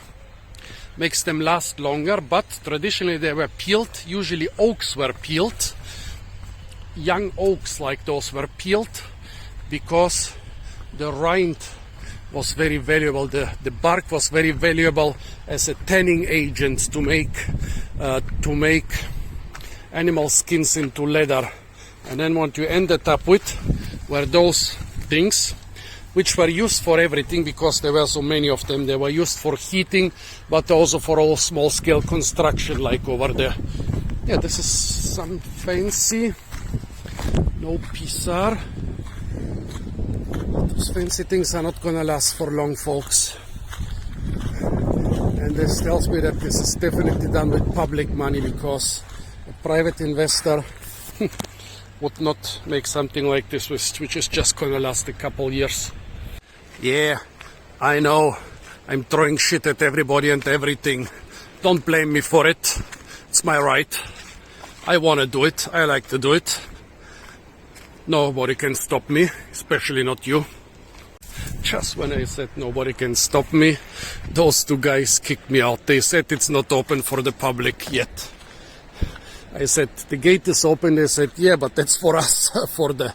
Speaker 1: makes them last longer, but traditionally they were peeled. Usually oaks were peeled. Young oaks like those were peeled because the rind was very valuable. The bark was very valuable as a tanning agent to make animal skins into leather. And then what you ended up with were those things which were used for everything because there were so many of them. They were used for heating, but also for all small-scale construction, like over there. Yeah, this is some fancy, no pisar. Those fancy things are not gonna last for long, folks. And this tells me that this is definitely done with public money, because a private investor would not make something like this, which is just gonna last a couple years. Yeah, I know, I'm throwing shit at everybody and everything. Don't blame me for it. It's my right. I wanna do it. I like to do it. Nobody can stop me, especially not you. Just when I said nobody can stop me, those two guys kicked me out. They said it's not open for the public yet. I said the gate is open. They said, yeah, but that's for us, for the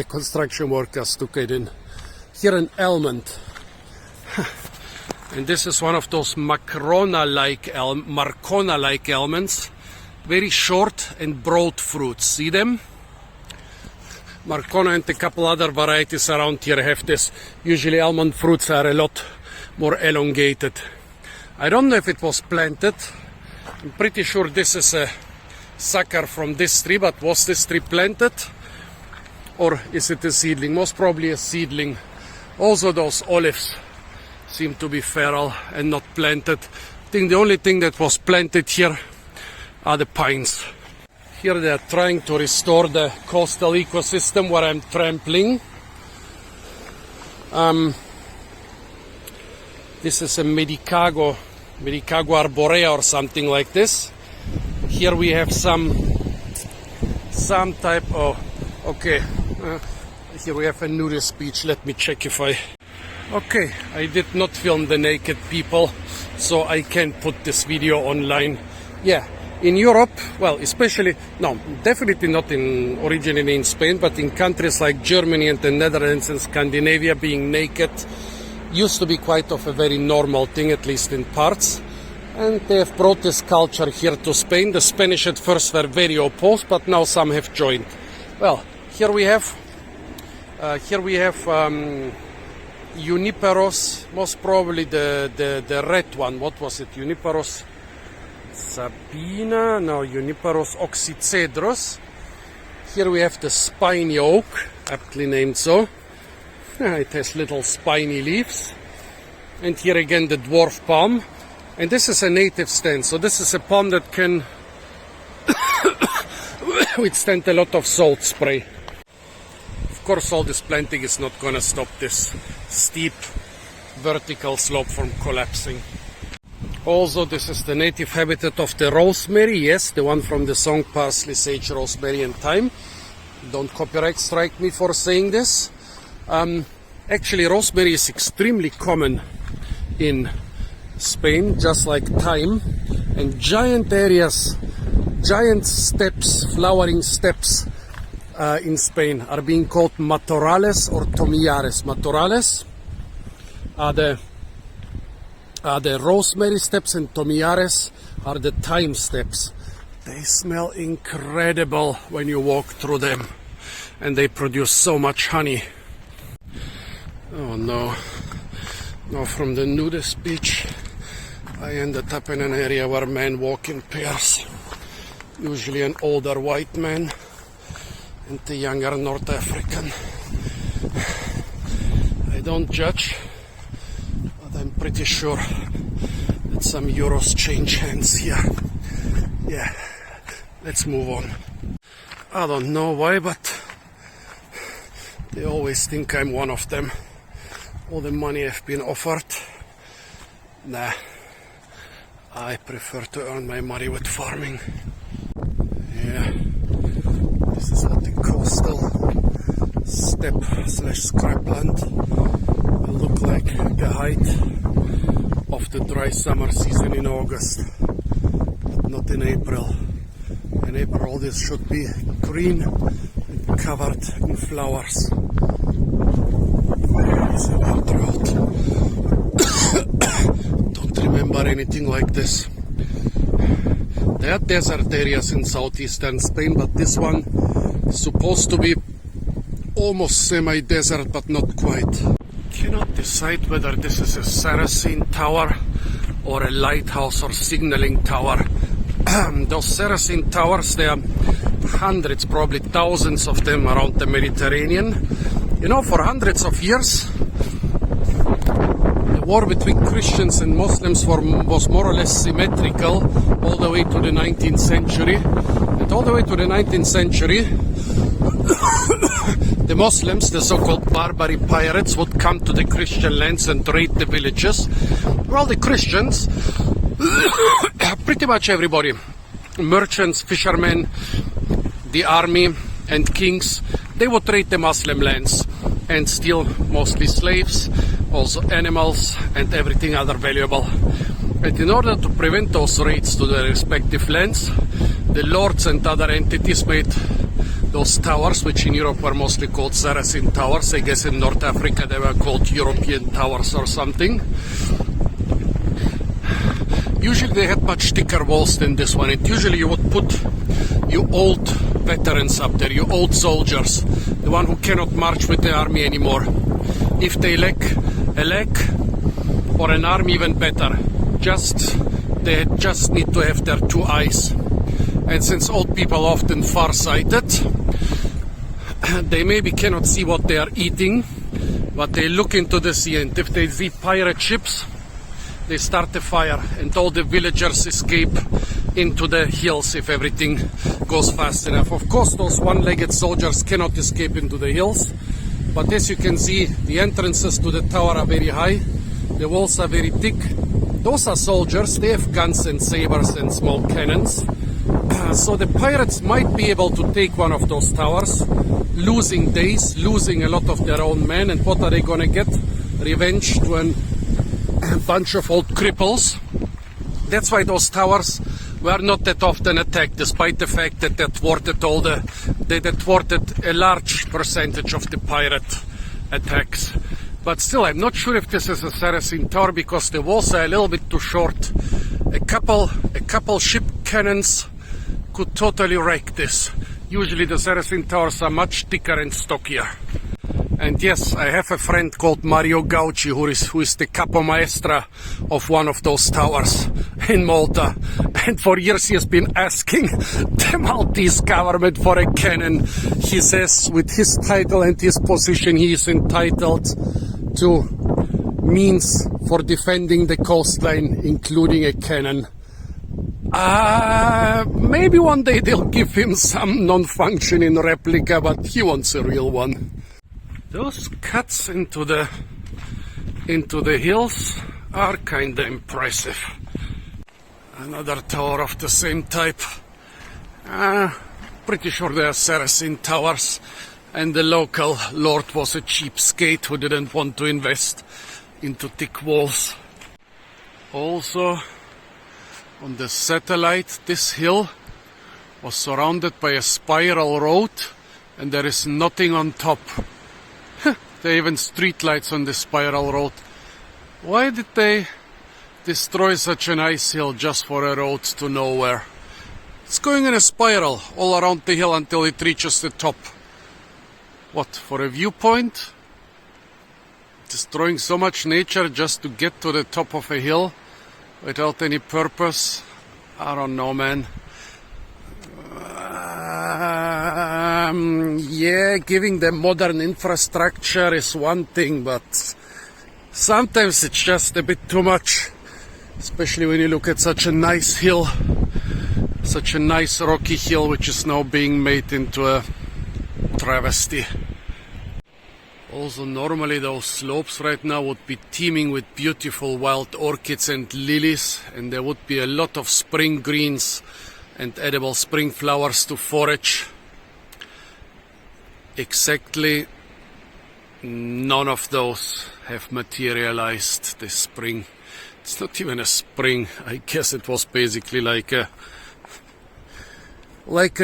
Speaker 1: construction workers to get in. Here an almond, and this is one of those Marcona-like almonds, very short and broad fruits. See them? Marcona and a couple other varieties around here have this. Usually almond fruits are a lot more elongated. I don't know if it was planted. I'm pretty sure this is a sucker from this tree, but was this tree planted? Or is it a seedling? Most probably a seedling. Also those olives seem to be feral and not planted. I think the only thing that was planted here are the pines. Here they are trying to restore the coastal ecosystem where I'm trampling. This is a Medicago arborea or something like this. Here we have some type of, okay, here we have a nudist beach. Let me check if I, okay, I did not film the naked people, so I can put this video online. Yeah. In Europe, well, especially, no, definitely not originally in Spain, but in countries like Germany and the Netherlands and Scandinavia, being naked used to be quite of a very normal thing, at least in parts. And they have brought this culture here to Spain. The Spanish at first were very opposed, but now some have joined. Well, here we have Juniperos, most probably the red one. What was it? Juniperos Sabina, no, Juniperos oxycedros. Here we have the spiny oak, aptly named so. It has little spiny leaves. And here again the dwarf palm. And this is a native stand, so this is a palm that can withstand a lot of salt spray. Of course, all this planting is not gonna stop this steep vertical slope from collapsing. Also, this is the native habitat of the rosemary, yes, the one from the song Parsley, Sage, Rosemary and Thyme. Don't copyright strike me for saying this. Actually, rosemary is extremely common in Spain, just like thyme. And giant areas, giant steppes, flowering steppes in Spain are being called matorrales or tomillares. Matorrales are the rosemary steppes and tomillares are the thyme steppes. They smell incredible when you walk through them. and they produce so much honey. Oh no. Now from the nudist beach I ended up in an area where men walk in pairs. Usually an older white man and a younger North African. I don't judge, but I'm pretty sure that some euros change hands here. Yeah, let's move on. I don't know why, but they always think I'm one of them. All the money I've been offered. Nah, I prefer to earn my money with farming. Yeah, this is what the coastal steppe/scrapland will look like at the height of the dry summer season in August, but not in April. In April this should be green and covered in flowers. It's about drought. Don't remember anything like this. There are desert areas in southeastern Spain, but this one is supposed to be almost semi-desert, but not quite. Cannot decide whether this is a Saracen tower or a lighthouse or signaling tower. Those Saracen towers, there are hundreds, probably thousands of them around the Mediterranean. You know, for hundreds of years, the war between Christians and Muslims was more or less symmetrical all the way to the 19th century. And all the way to the 19th century, the Muslims, the so-called Barbary pirates, would come to the Christian lands and raid the villages. Well, the Christians, pretty much everybody, merchants, fishermen, the army and kings, they would raid the Muslim lands and steal mostly slaves, also animals and everything other valuable. And in order to prevent those raids to their respective lands, the lords and other entities made those towers, which in Europe were mostly called Saracen towers. I guess in North Africa they were called European towers or something. Usually they had much thicker walls than this one. And usually you would put your old veterans up there, your old soldiers, the one who cannot march with the army anymore. If they lack a leg or an arm, even better. They just need to have their two eyes. And since old people are often farsighted, they maybe cannot see what they are eating, but they look into the sea, and if they see pirate ships, they start a fire, and all the villagers escape into the hills if everything goes fast enough. Of course, those one-legged soldiers cannot escape into the hills, but as you can see, the entrances to the tower are very high, the walls are very thick. Those are soldiers, they have guns and sabers and small cannons. So the pirates might be able to take one of those towers, losing days, losing a lot of their own men, and what are they gonna get? Revenge to a bunch of old cripples. That's why those towers were not that often attacked, despite the fact that they thwarted a large percentage of the pirate attacks. But still, I'm not sure if this is a Saracen tower, because the walls are a little bit too short. A couple ship cannons could totally wreck this. Usually the Saracen towers are much thicker and stockier. And yes, I have a friend called Mario Gauci who is the capo maestra of one of those towers in Malta. And for years he has been asking the Maltese government for a cannon. He says with his title and his position he is entitled to means for defending the coastline, including a cannon. Maybe one day they'll give him some non-functioning replica, but he wants a real one. Those cuts into the hills are kinda impressive. Another tower of the same type. Pretty sure they are Saracen towers, and the local lord was a cheapskate who didn't want to invest into thick walls. Also, on the satellite, this hill was surrounded by a spiral road, and there is nothing on top. There are even streetlights on the spiral road. Why did they destroy such a nice hill just for a road to nowhere? It's going in a spiral all around the hill until it reaches the top. What, for a viewpoint? Destroying so much nature just to get to the top of a hill without any purpose? I don't know, man. Yeah, giving them modern infrastructure is one thing, but sometimes it's just a bit too much. Especially when you look at such a nice hill, such a nice rocky hill, which is now being made into a travesty. Also, normally those slopes right now would be teeming with beautiful wild orchids and lilies, and there would be a lot of spring greens and edible spring flowers to forage. Exactly none of those have materialized this spring. It's not even a spring. I guess it was basically like an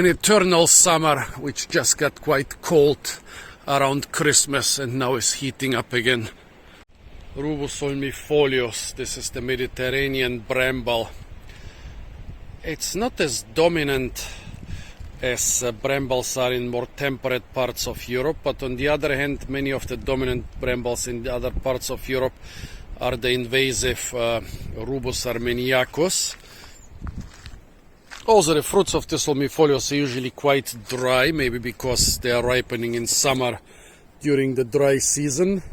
Speaker 1: eternal summer, which just got quite cold around Christmas and now is heating up again. Rubus ulmifolius, this is the Mediterranean bramble. It's not as dominant as brambles are in more temperate parts of Europe, but on the other hand, many of the dominant brambles in the other parts of Europe are the invasive Rubus armeniacus. Also, the fruits of this ulmifolius are usually quite dry, maybe because they are ripening in summer during the dry season.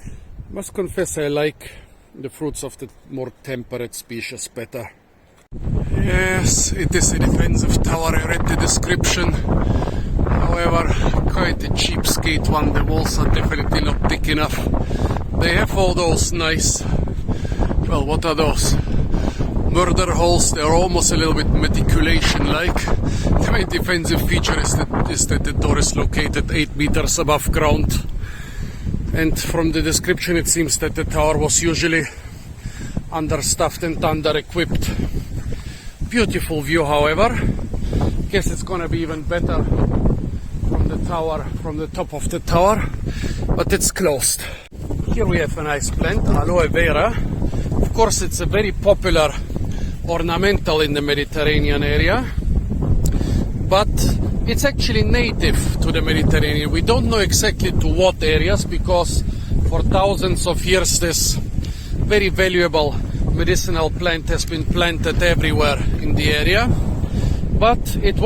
Speaker 1: I must confess I like the fruits of the more temperate species better. Yes, it is a defensive tower. I read the description. However, quite a cheapskate one. The walls are definitely not thick enough. They have all those nice, well, what are those? Murder holes. They're almost a little bit meticulation-like. The main defensive feature is that the door is located 8 meters above ground. And from the description it seems that the tower was usually understaffed and under-equipped. Beautiful view, however. Guess it's gonna be even better from the tower, from the top of the tower, but it's closed. Here we have a nice plant, aloe vera. Of course, it's a very popular ornamental in the Mediterranean area, but it's actually native to the Mediterranean. We don't know exactly to what areas, because for thousands of years this very valuable medicinal plant has been planted everywhere in the area, but it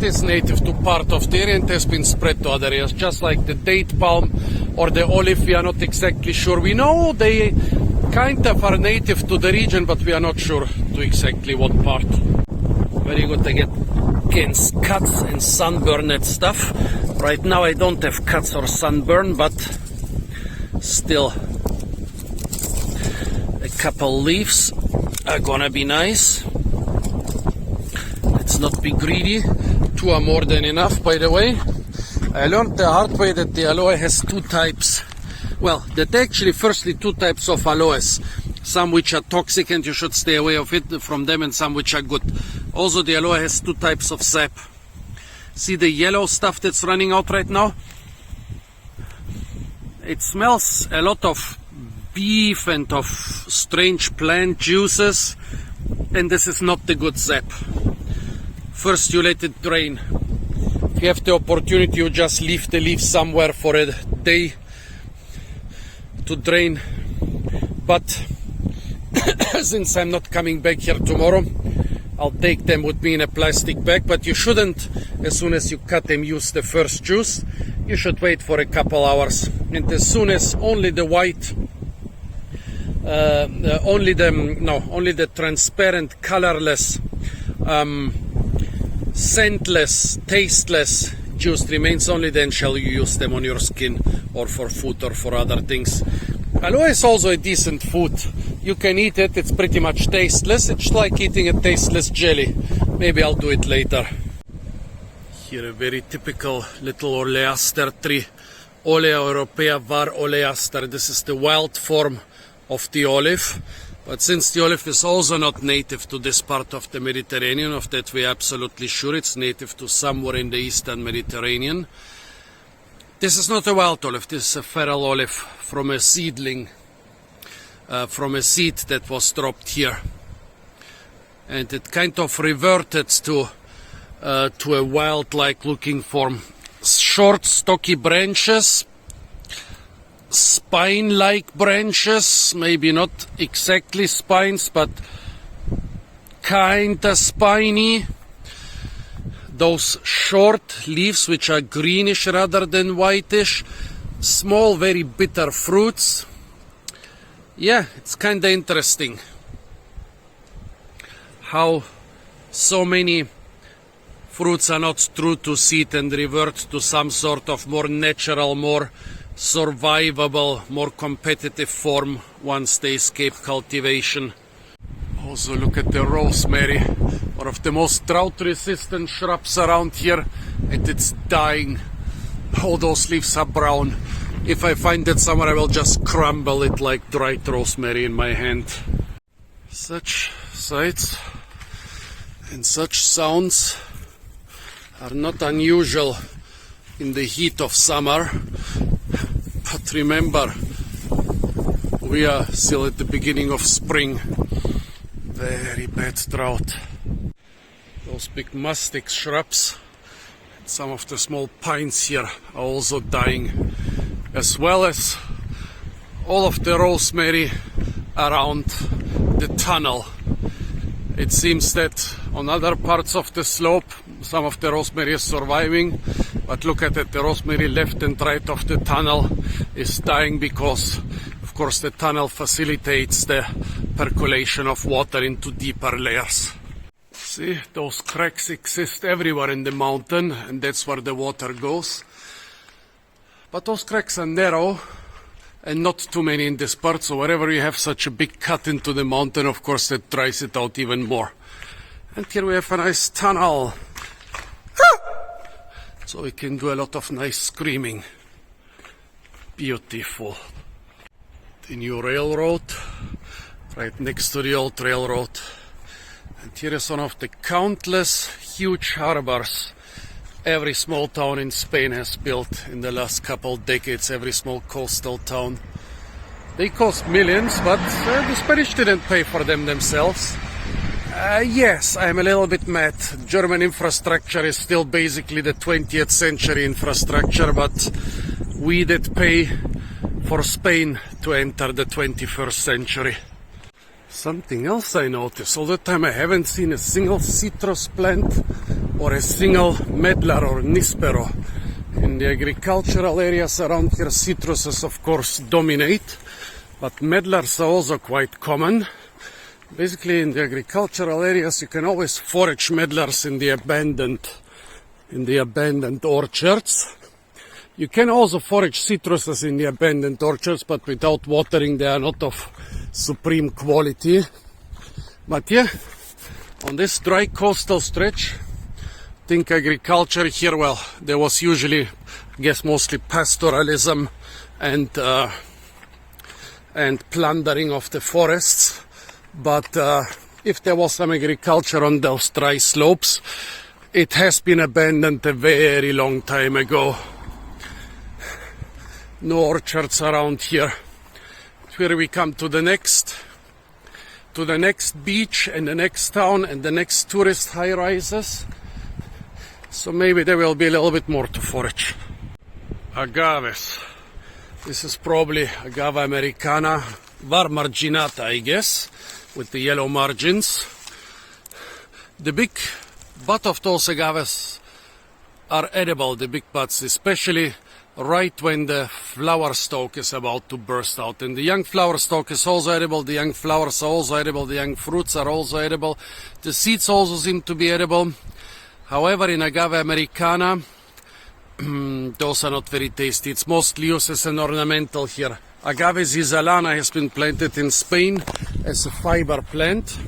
Speaker 1: is native to part of the area and has been spread to other areas, just like the date palm or the olive. We are not exactly sure. We know they kind of are native to the region, but we are not sure to exactly what part. Very good against cuts and sunburn and stuff. Right now I don't have cuts or sunburn, but still a couple leaves are gonna be nice. Let's not be greedy. 2 are more than enough, by the way. I learned the hard way that the aloe has 2 types. Well, that actually firstly 2 types of aloes. Some which are toxic and you should stay away from them, and some which are good. Also, the aloe has 2 types of sap. See the yellow stuff that's running out right now? It smells a lot of beef and of strange plant juices, and this is not the good sap. First you let it drain. If you have the opportunity, you just leave the leaves somewhere for a day to drain. But since I'm not coming back here tomorrow, I'll take them with me in a plastic bag. But you shouldn't, as soon as you cut them, use the first juice. You should wait for a couple hours, and as soon as only the white, only the transparent, colorless, scentless, tasteless juice remains, only then shall you use them on your skin or for food or for other things. Aloe is also a decent food. You can eat it, it's pretty much tasteless. It's like eating a tasteless jelly. Maybe I'll do it later. Here a very typical little oleaster tree. Olea europea var oleaster. This is the wild form of the olive. But since the olive is also not native to this part of the Mediterranean, of that we're absolutely sure, it's native to somewhere in the eastern Mediterranean. This is not a wild olive, this is a feral olive from a seedling, from a seed that was dropped here. And it kind of reverted to a wild-like looking form short, stocky branches, spine-like branches, maybe not exactly spines, but kinda spiny. Those short leaves which are greenish rather than whitish, small, very bitter fruits. Yeah, it's kinda interesting how so many fruits are not true to seed and revert to some sort of more natural, more survivable, more competitive form once they escape cultivation. Also look at the rosemary, one of the most drought resistant shrubs around here, and it's dying. All those leaves are brown. If I find it somewhere, I will just crumble it like dried rosemary in my hand. Such sights and such sounds are not unusual in the heat of summer. But remember, we are still at the beginning of spring. Very bad drought. Those big mastic shrubs, and some of the small pines here are also dying, as well as all of the rosemary around the tunnel. It seems that on other parts of the slope some of the rosemary is surviving, but look at it, the rosemary left and right of the tunnel is dying because, of course, the tunnel facilitates the percolation of water into deeper layers. See, those cracks exist everywhere in the mountain, and that's where the water goes. But those cracks are narrow and not too many in this part, so wherever you have such a big cut into the mountain, of course, that dries it out even more. And here we have a nice tunnel. So we can do a lot of nice screaming. Beautiful. The new railroad, right next to the old railroad. And here is one of the countless huge harbors every small town in Spain has built in the last couple decades, every small coastal town. They cost millions, but the Spanish didn't pay for them themselves. Yes, I'm a little bit mad. German infrastructure is still basically the 20th century infrastructure, but we did pay for Spain to enter the 21st century. Something else I noticed, all the time I haven't seen a single citrus plant or a single medlar or nispero. In the agricultural areas around here, citruses of course dominate, but medlars are also quite common. Basically in the agricultural areas you can always forage medlars in the abandoned orchards. You can also forage citruses in the abandoned orchards, but without watering they are not of supreme quality. But yeah, on this dry coastal stretch, I think agriculture here, well, there was usually, I guess, mostly pastoralism and plundering of the forests. But if there was some agriculture on those dry slopes, it has been abandoned a very long time ago. No orchards around here. Here we come to the next beach and the next town and the next tourist high rises. So maybe there will be a little bit more to forage. Agaves. This is probably Agave americana, var marginata, I guess, with the yellow margins. The big butt of those agaves are edible, the big butts, especially right when the flower stalk is about to burst out. And the young flower stalk is also edible, the young flowers are also edible, the young fruits are also edible. The seeds also seem to be edible. However, in Agave americana, those are not very tasty. It's mostly used as an ornamental here. Agave zizalana has been planted in Spain as a fiber plant.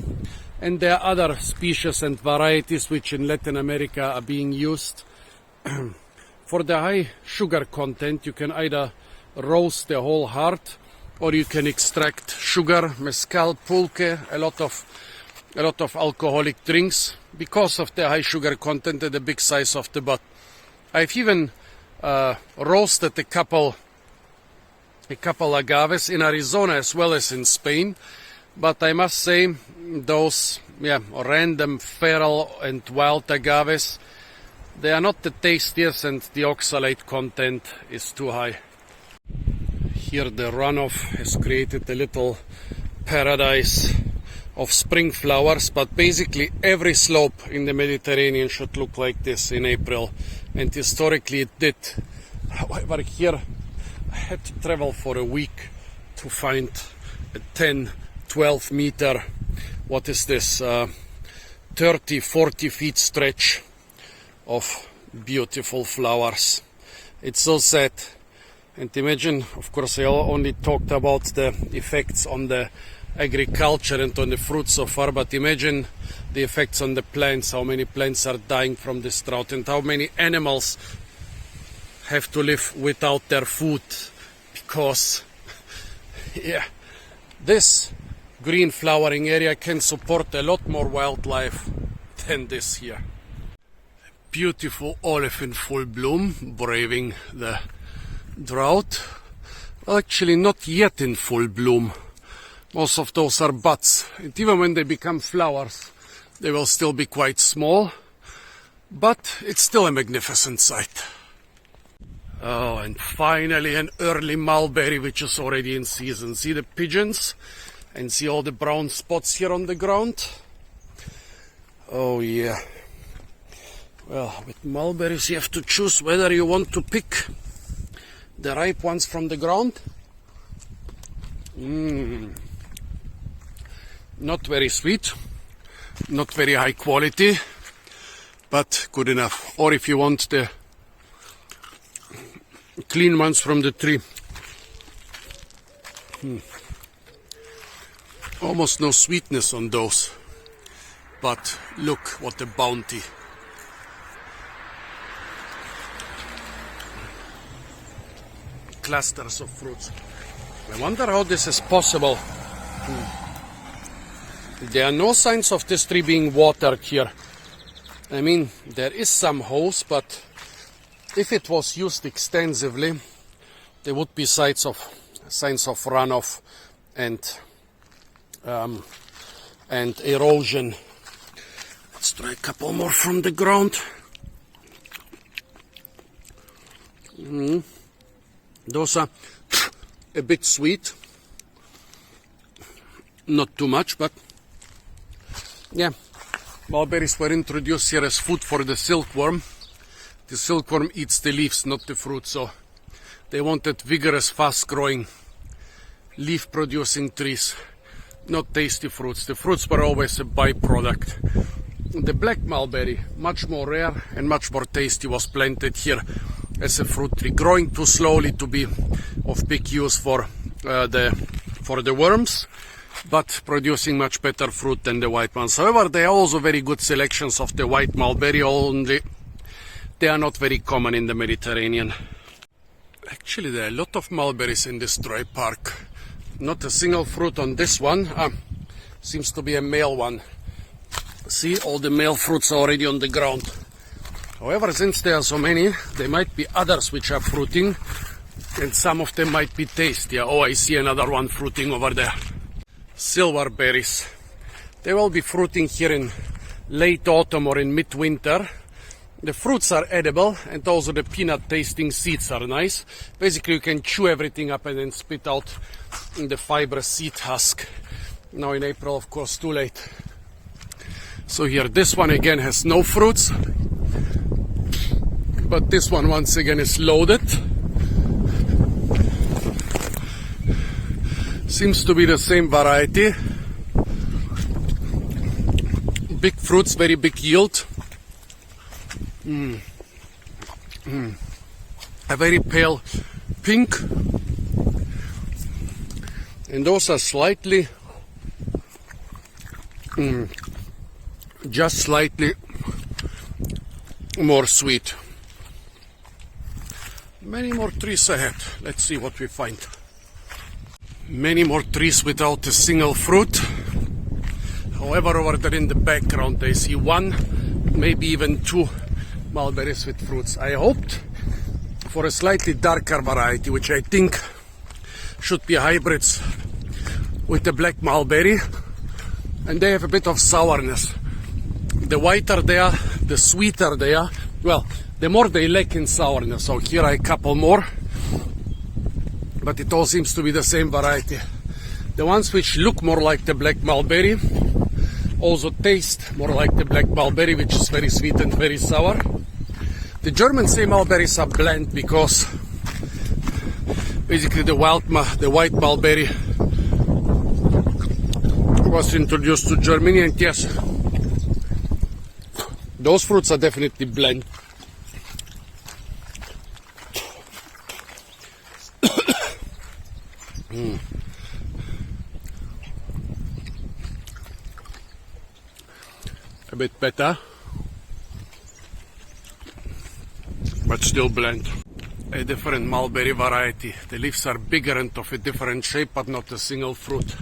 Speaker 1: And there are other species and varieties which in Latin America are being used. For the high sugar content, you can either roast the whole heart or you can extract sugar, mezcal, pulque, a lot of alcoholic drinks because of the high sugar content and the big size of the bud. I've even roasted a couple agaves in Arizona as well as in Spain, but I must say those random feral and wild agaves They are not the tastiest and the oxalate content is too high. Here the runoff has created a little paradise of spring flowers, but basically every slope in the Mediterranean should look like this in April, and historically it did. However, here I had to travel for a week to find a 10-12 meter, what is this, 30-40 feet stretch of beautiful flowers. It's so sad. And imagine, of course, I only talked about the effects on the agriculture and on the fruit so far, but imagine the effects on the plants, how many plants are dying from this drought, and how many animals have to live without their food because yeah, this green flowering area can support a lot more wildlife than this here. Beautiful olive in full bloom, braving the drought. Well, actually not yet in full bloom. Most of those are buds, and even when they become flowers they will still be quite small, but it's still a magnificent sight. Oh, and finally an early mulberry which is already in season. See the pigeons and see all the brown spots here on the ground. Oh yeah. Well, with mulberries you have to choose whether you want to pick the ripe ones from the ground. Not very sweet, not very high quality, but good enough. Or if you want the clean ones from the tree. Almost no sweetness on those, but look what a bounty. Clusters of fruits. I wonder how this is possible. There are no signs of this tree being watered here. I mean, there is some hose, but if it was used extensively, there would be signs of runoff and erosion. Let's try a couple more from the ground. Those are a bit sweet, not too much, but yeah, mulberries were introduced here as food for the silkworm. The silkworm eats the leaves, not the fruit, so they wanted vigorous, fast-growing, leaf-producing trees, not tasty fruits. The fruits were always a byproduct. The black mulberry, much more rare and much more tasty, was planted here as a fruit tree, growing too slowly to be of big use for the worms, but producing much better fruit than the white ones. However, there are also very good selections of the white mulberry, only they are not very common in the Mediterranean. Actually, there are a lot of mulberries in this dry park. Not a single fruit on this one. Seems to be a male one. See, all the male fruits are already on the ground. However, since there are so many, there might be others which are fruiting, and some of them might be tastier. Oh, I see another one fruiting over there. Silver berries. They will be fruiting here in late autumn or in midwinter. The fruits are edible, and also the peanut tasting seeds are nice. Basically, you can chew everything up and then spit out the fibrous seed husk. Now in April, of course, too late. So here, this one again has no fruits, but this one once again is loaded. Seems to be the same variety. Big fruits, very big yield. A very pale pink. And those are slightly, just slightly more sweet. Many more trees ahead. Let's see what we find. Many more trees without a single fruit. However, over there in the background I see one, maybe even two mulberries with fruits. I hoped for a slightly darker variety, which I think should be hybrids with the black mulberry, and they have a bit of sourness. The whiter they are, the sweeter they are, well, the more they lack in sourness. So here are a couple more, but it all seems to be the same variety. The ones which look more like the black mulberry also taste more like the black mulberry, which is very sweet and very sour. The German sea mulberries are bland because basically the white mulberry was introduced to Germany, and yes, those fruits are definitely bland. A bit better, but still bland. A different mulberry variety. The leaves are bigger and of a different shape, but not a single fruit.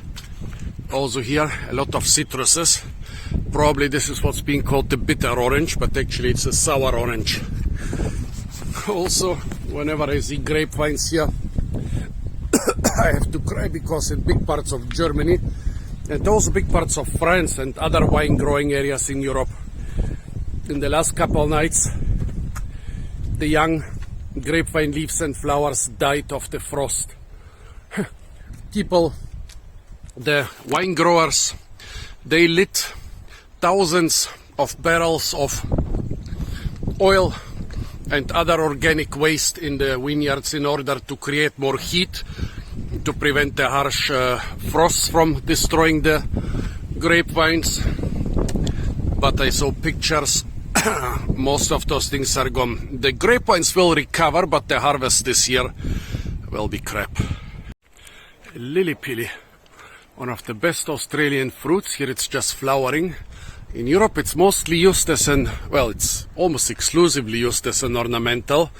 Speaker 1: Also here, a lot of citruses. Probably this is what's being called the bitter orange, but actually it's a sour orange. Also, whenever I see grapevines here, I have to cry because in big parts of Germany and also big parts of France and other wine growing areas in Europe, in the last couple of nights, the young grapevine leaves and flowers died of the frost. People, the wine growers, they lit thousands of barrels of oil and other organic waste in the vineyards in order to create more heat, to prevent the harsh frosts from destroying the grapevines. But I saw pictures, most of those things are gone. The grapevines will recover, but the harvest this year will be crap. Lily pilly, one of the best Australian fruits. Here it's just flowering. In Europe it's mostly used as it's almost exclusively used as an ornamental,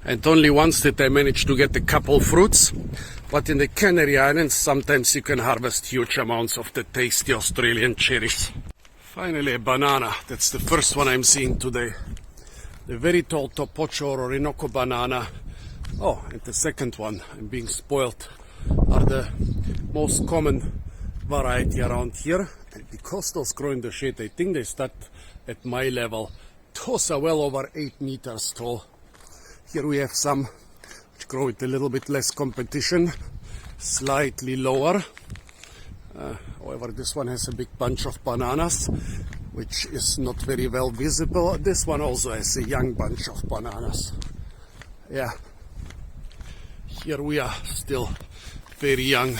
Speaker 1: and only once did I manage to get a couple fruits. But in the Canary Islands sometimes you can harvest huge amounts of the tasty Australian cherries. Finally a banana. That's the first one I'm seeing today. The very tall Topocho or Orinoco banana. Oh, and the second one, I'm being spoiled, are the most common variety around here. And because those grow in the shade, I think they start at my level. Those are well over 8 meters tall. Here we have some which grow with a little bit less competition, slightly lower. However, this one has a big bunch of bananas, which is not very well visible. This one also has a young bunch of bananas. Yeah, here we are still very young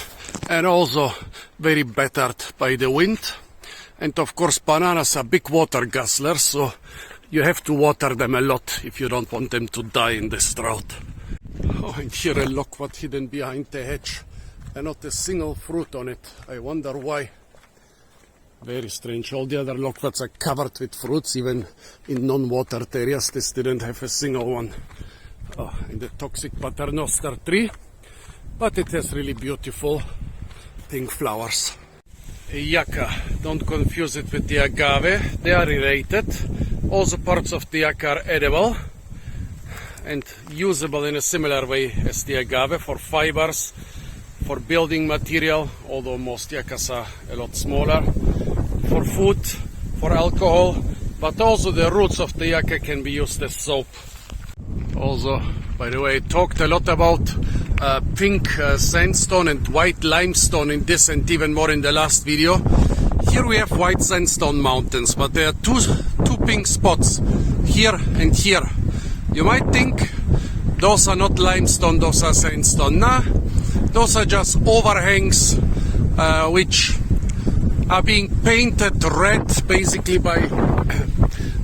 Speaker 1: and also very battered by the wind. And of course bananas are big water guzzlers, so you have to water them a lot if you don't want them to die in this drought. Oh, and here a loquat hidden behind the hedge and not a single fruit on it. I wonder why. Very strange. All the other loquats are covered with fruits, even in non-watered areas. This didn't have a single one. Oh, and the toxic paternoster tree, but it has really beautiful pink flowers. A yucca, don't confuse it with the agave. They are related. Also parts of the yucca are edible and usable in a similar way as the agave for fibers, for building material, although most yuccas are a lot smaller, for food, for alcohol, but also the roots of the yucca can be used as soap. Also, by the way, I talked a lot about pink sandstone and white limestone in this and even more in the last video. Here we have white sandstone mountains, but there are two pink spots, here and here. You might think those are not limestone, those are sandstone. Nah, those are just overhangs which are being painted red basically by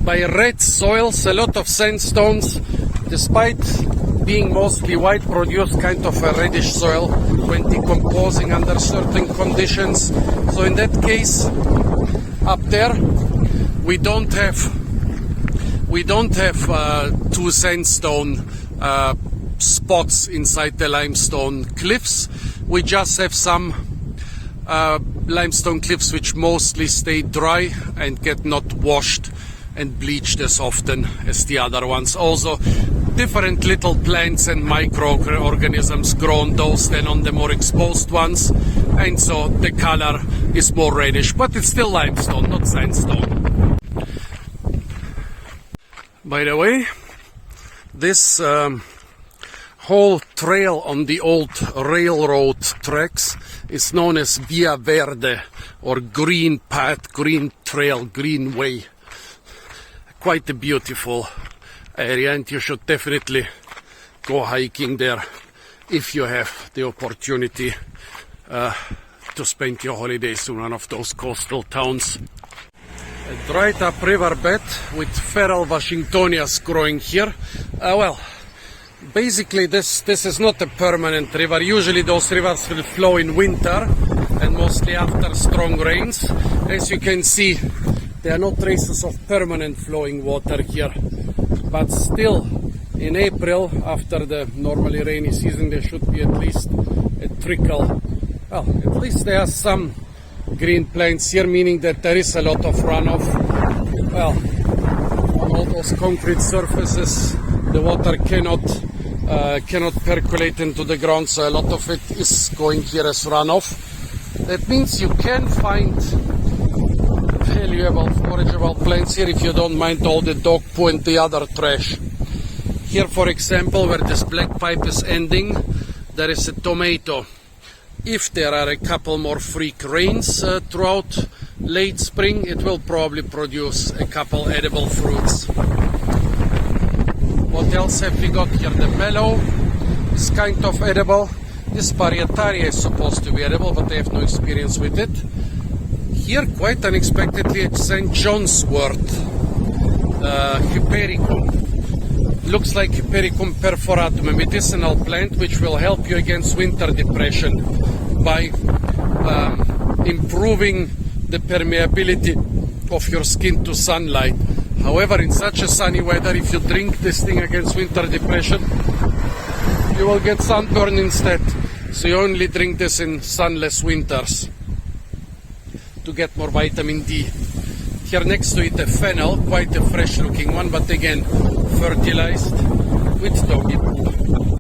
Speaker 1: red soils. A lot of sandstones, despite being mostly white, produce kind of a reddish soil when decomposing under certain conditions. So in that case, up there, we don't have two sandstone spots inside the limestone cliffs. We just have some limestone cliffs which mostly stay dry and get not washed and bleached as often as the other ones. Also, different little plants and microorganisms grow on those than on the more exposed ones, and so the color is more reddish, but it's still limestone, not sandstone. By the way, this whole trail on the old railroad tracks is known as Via Verde, or green path, green trail, green way. Quite a beautiful area, and you should definitely go hiking there if you have the opportunity to spend your holidays in one of those coastal towns. A dried up riverbed with feral Washingtonias growing here. Well, basically this is not a permanent river. Usually those rivers will flow in winter and mostly after strong rains. As you can see, there are no traces of permanent flowing water here. But still, in April, after the normally rainy season, there should be at least a trickle. Well, at least there are some green plants here, meaning that there is a lot of runoff. Well, on all those concrete surfaces, the water cannot percolate into the ground, so a lot of it is going here as runoff. That means you can find valuable forageable plants here if you don't mind all the dog poo and the other trash. Here, for example, where this black pipe is ending, there is a tomato. If there are a couple more freak rains throughout late spring, it will probably produce a couple edible fruits. What else have we got here? The mallow is kind of edible. This Parietaria is supposed to be edible, but I have no experience with it. Here, quite unexpectedly, it's St. John's wort, Hypericum. Looks like Hypericum perforatum, a medicinal plant which will help you against winter depression by improving the permeability of your skin to sunlight. However, in such a sunny weather, if you drink this thing against winter depression, you will get sunburn instead. So you only drink this in sunless winters to get more vitamin D. Here next to it a fennel, quite a fresh looking one, but again fertilized with doggy poo.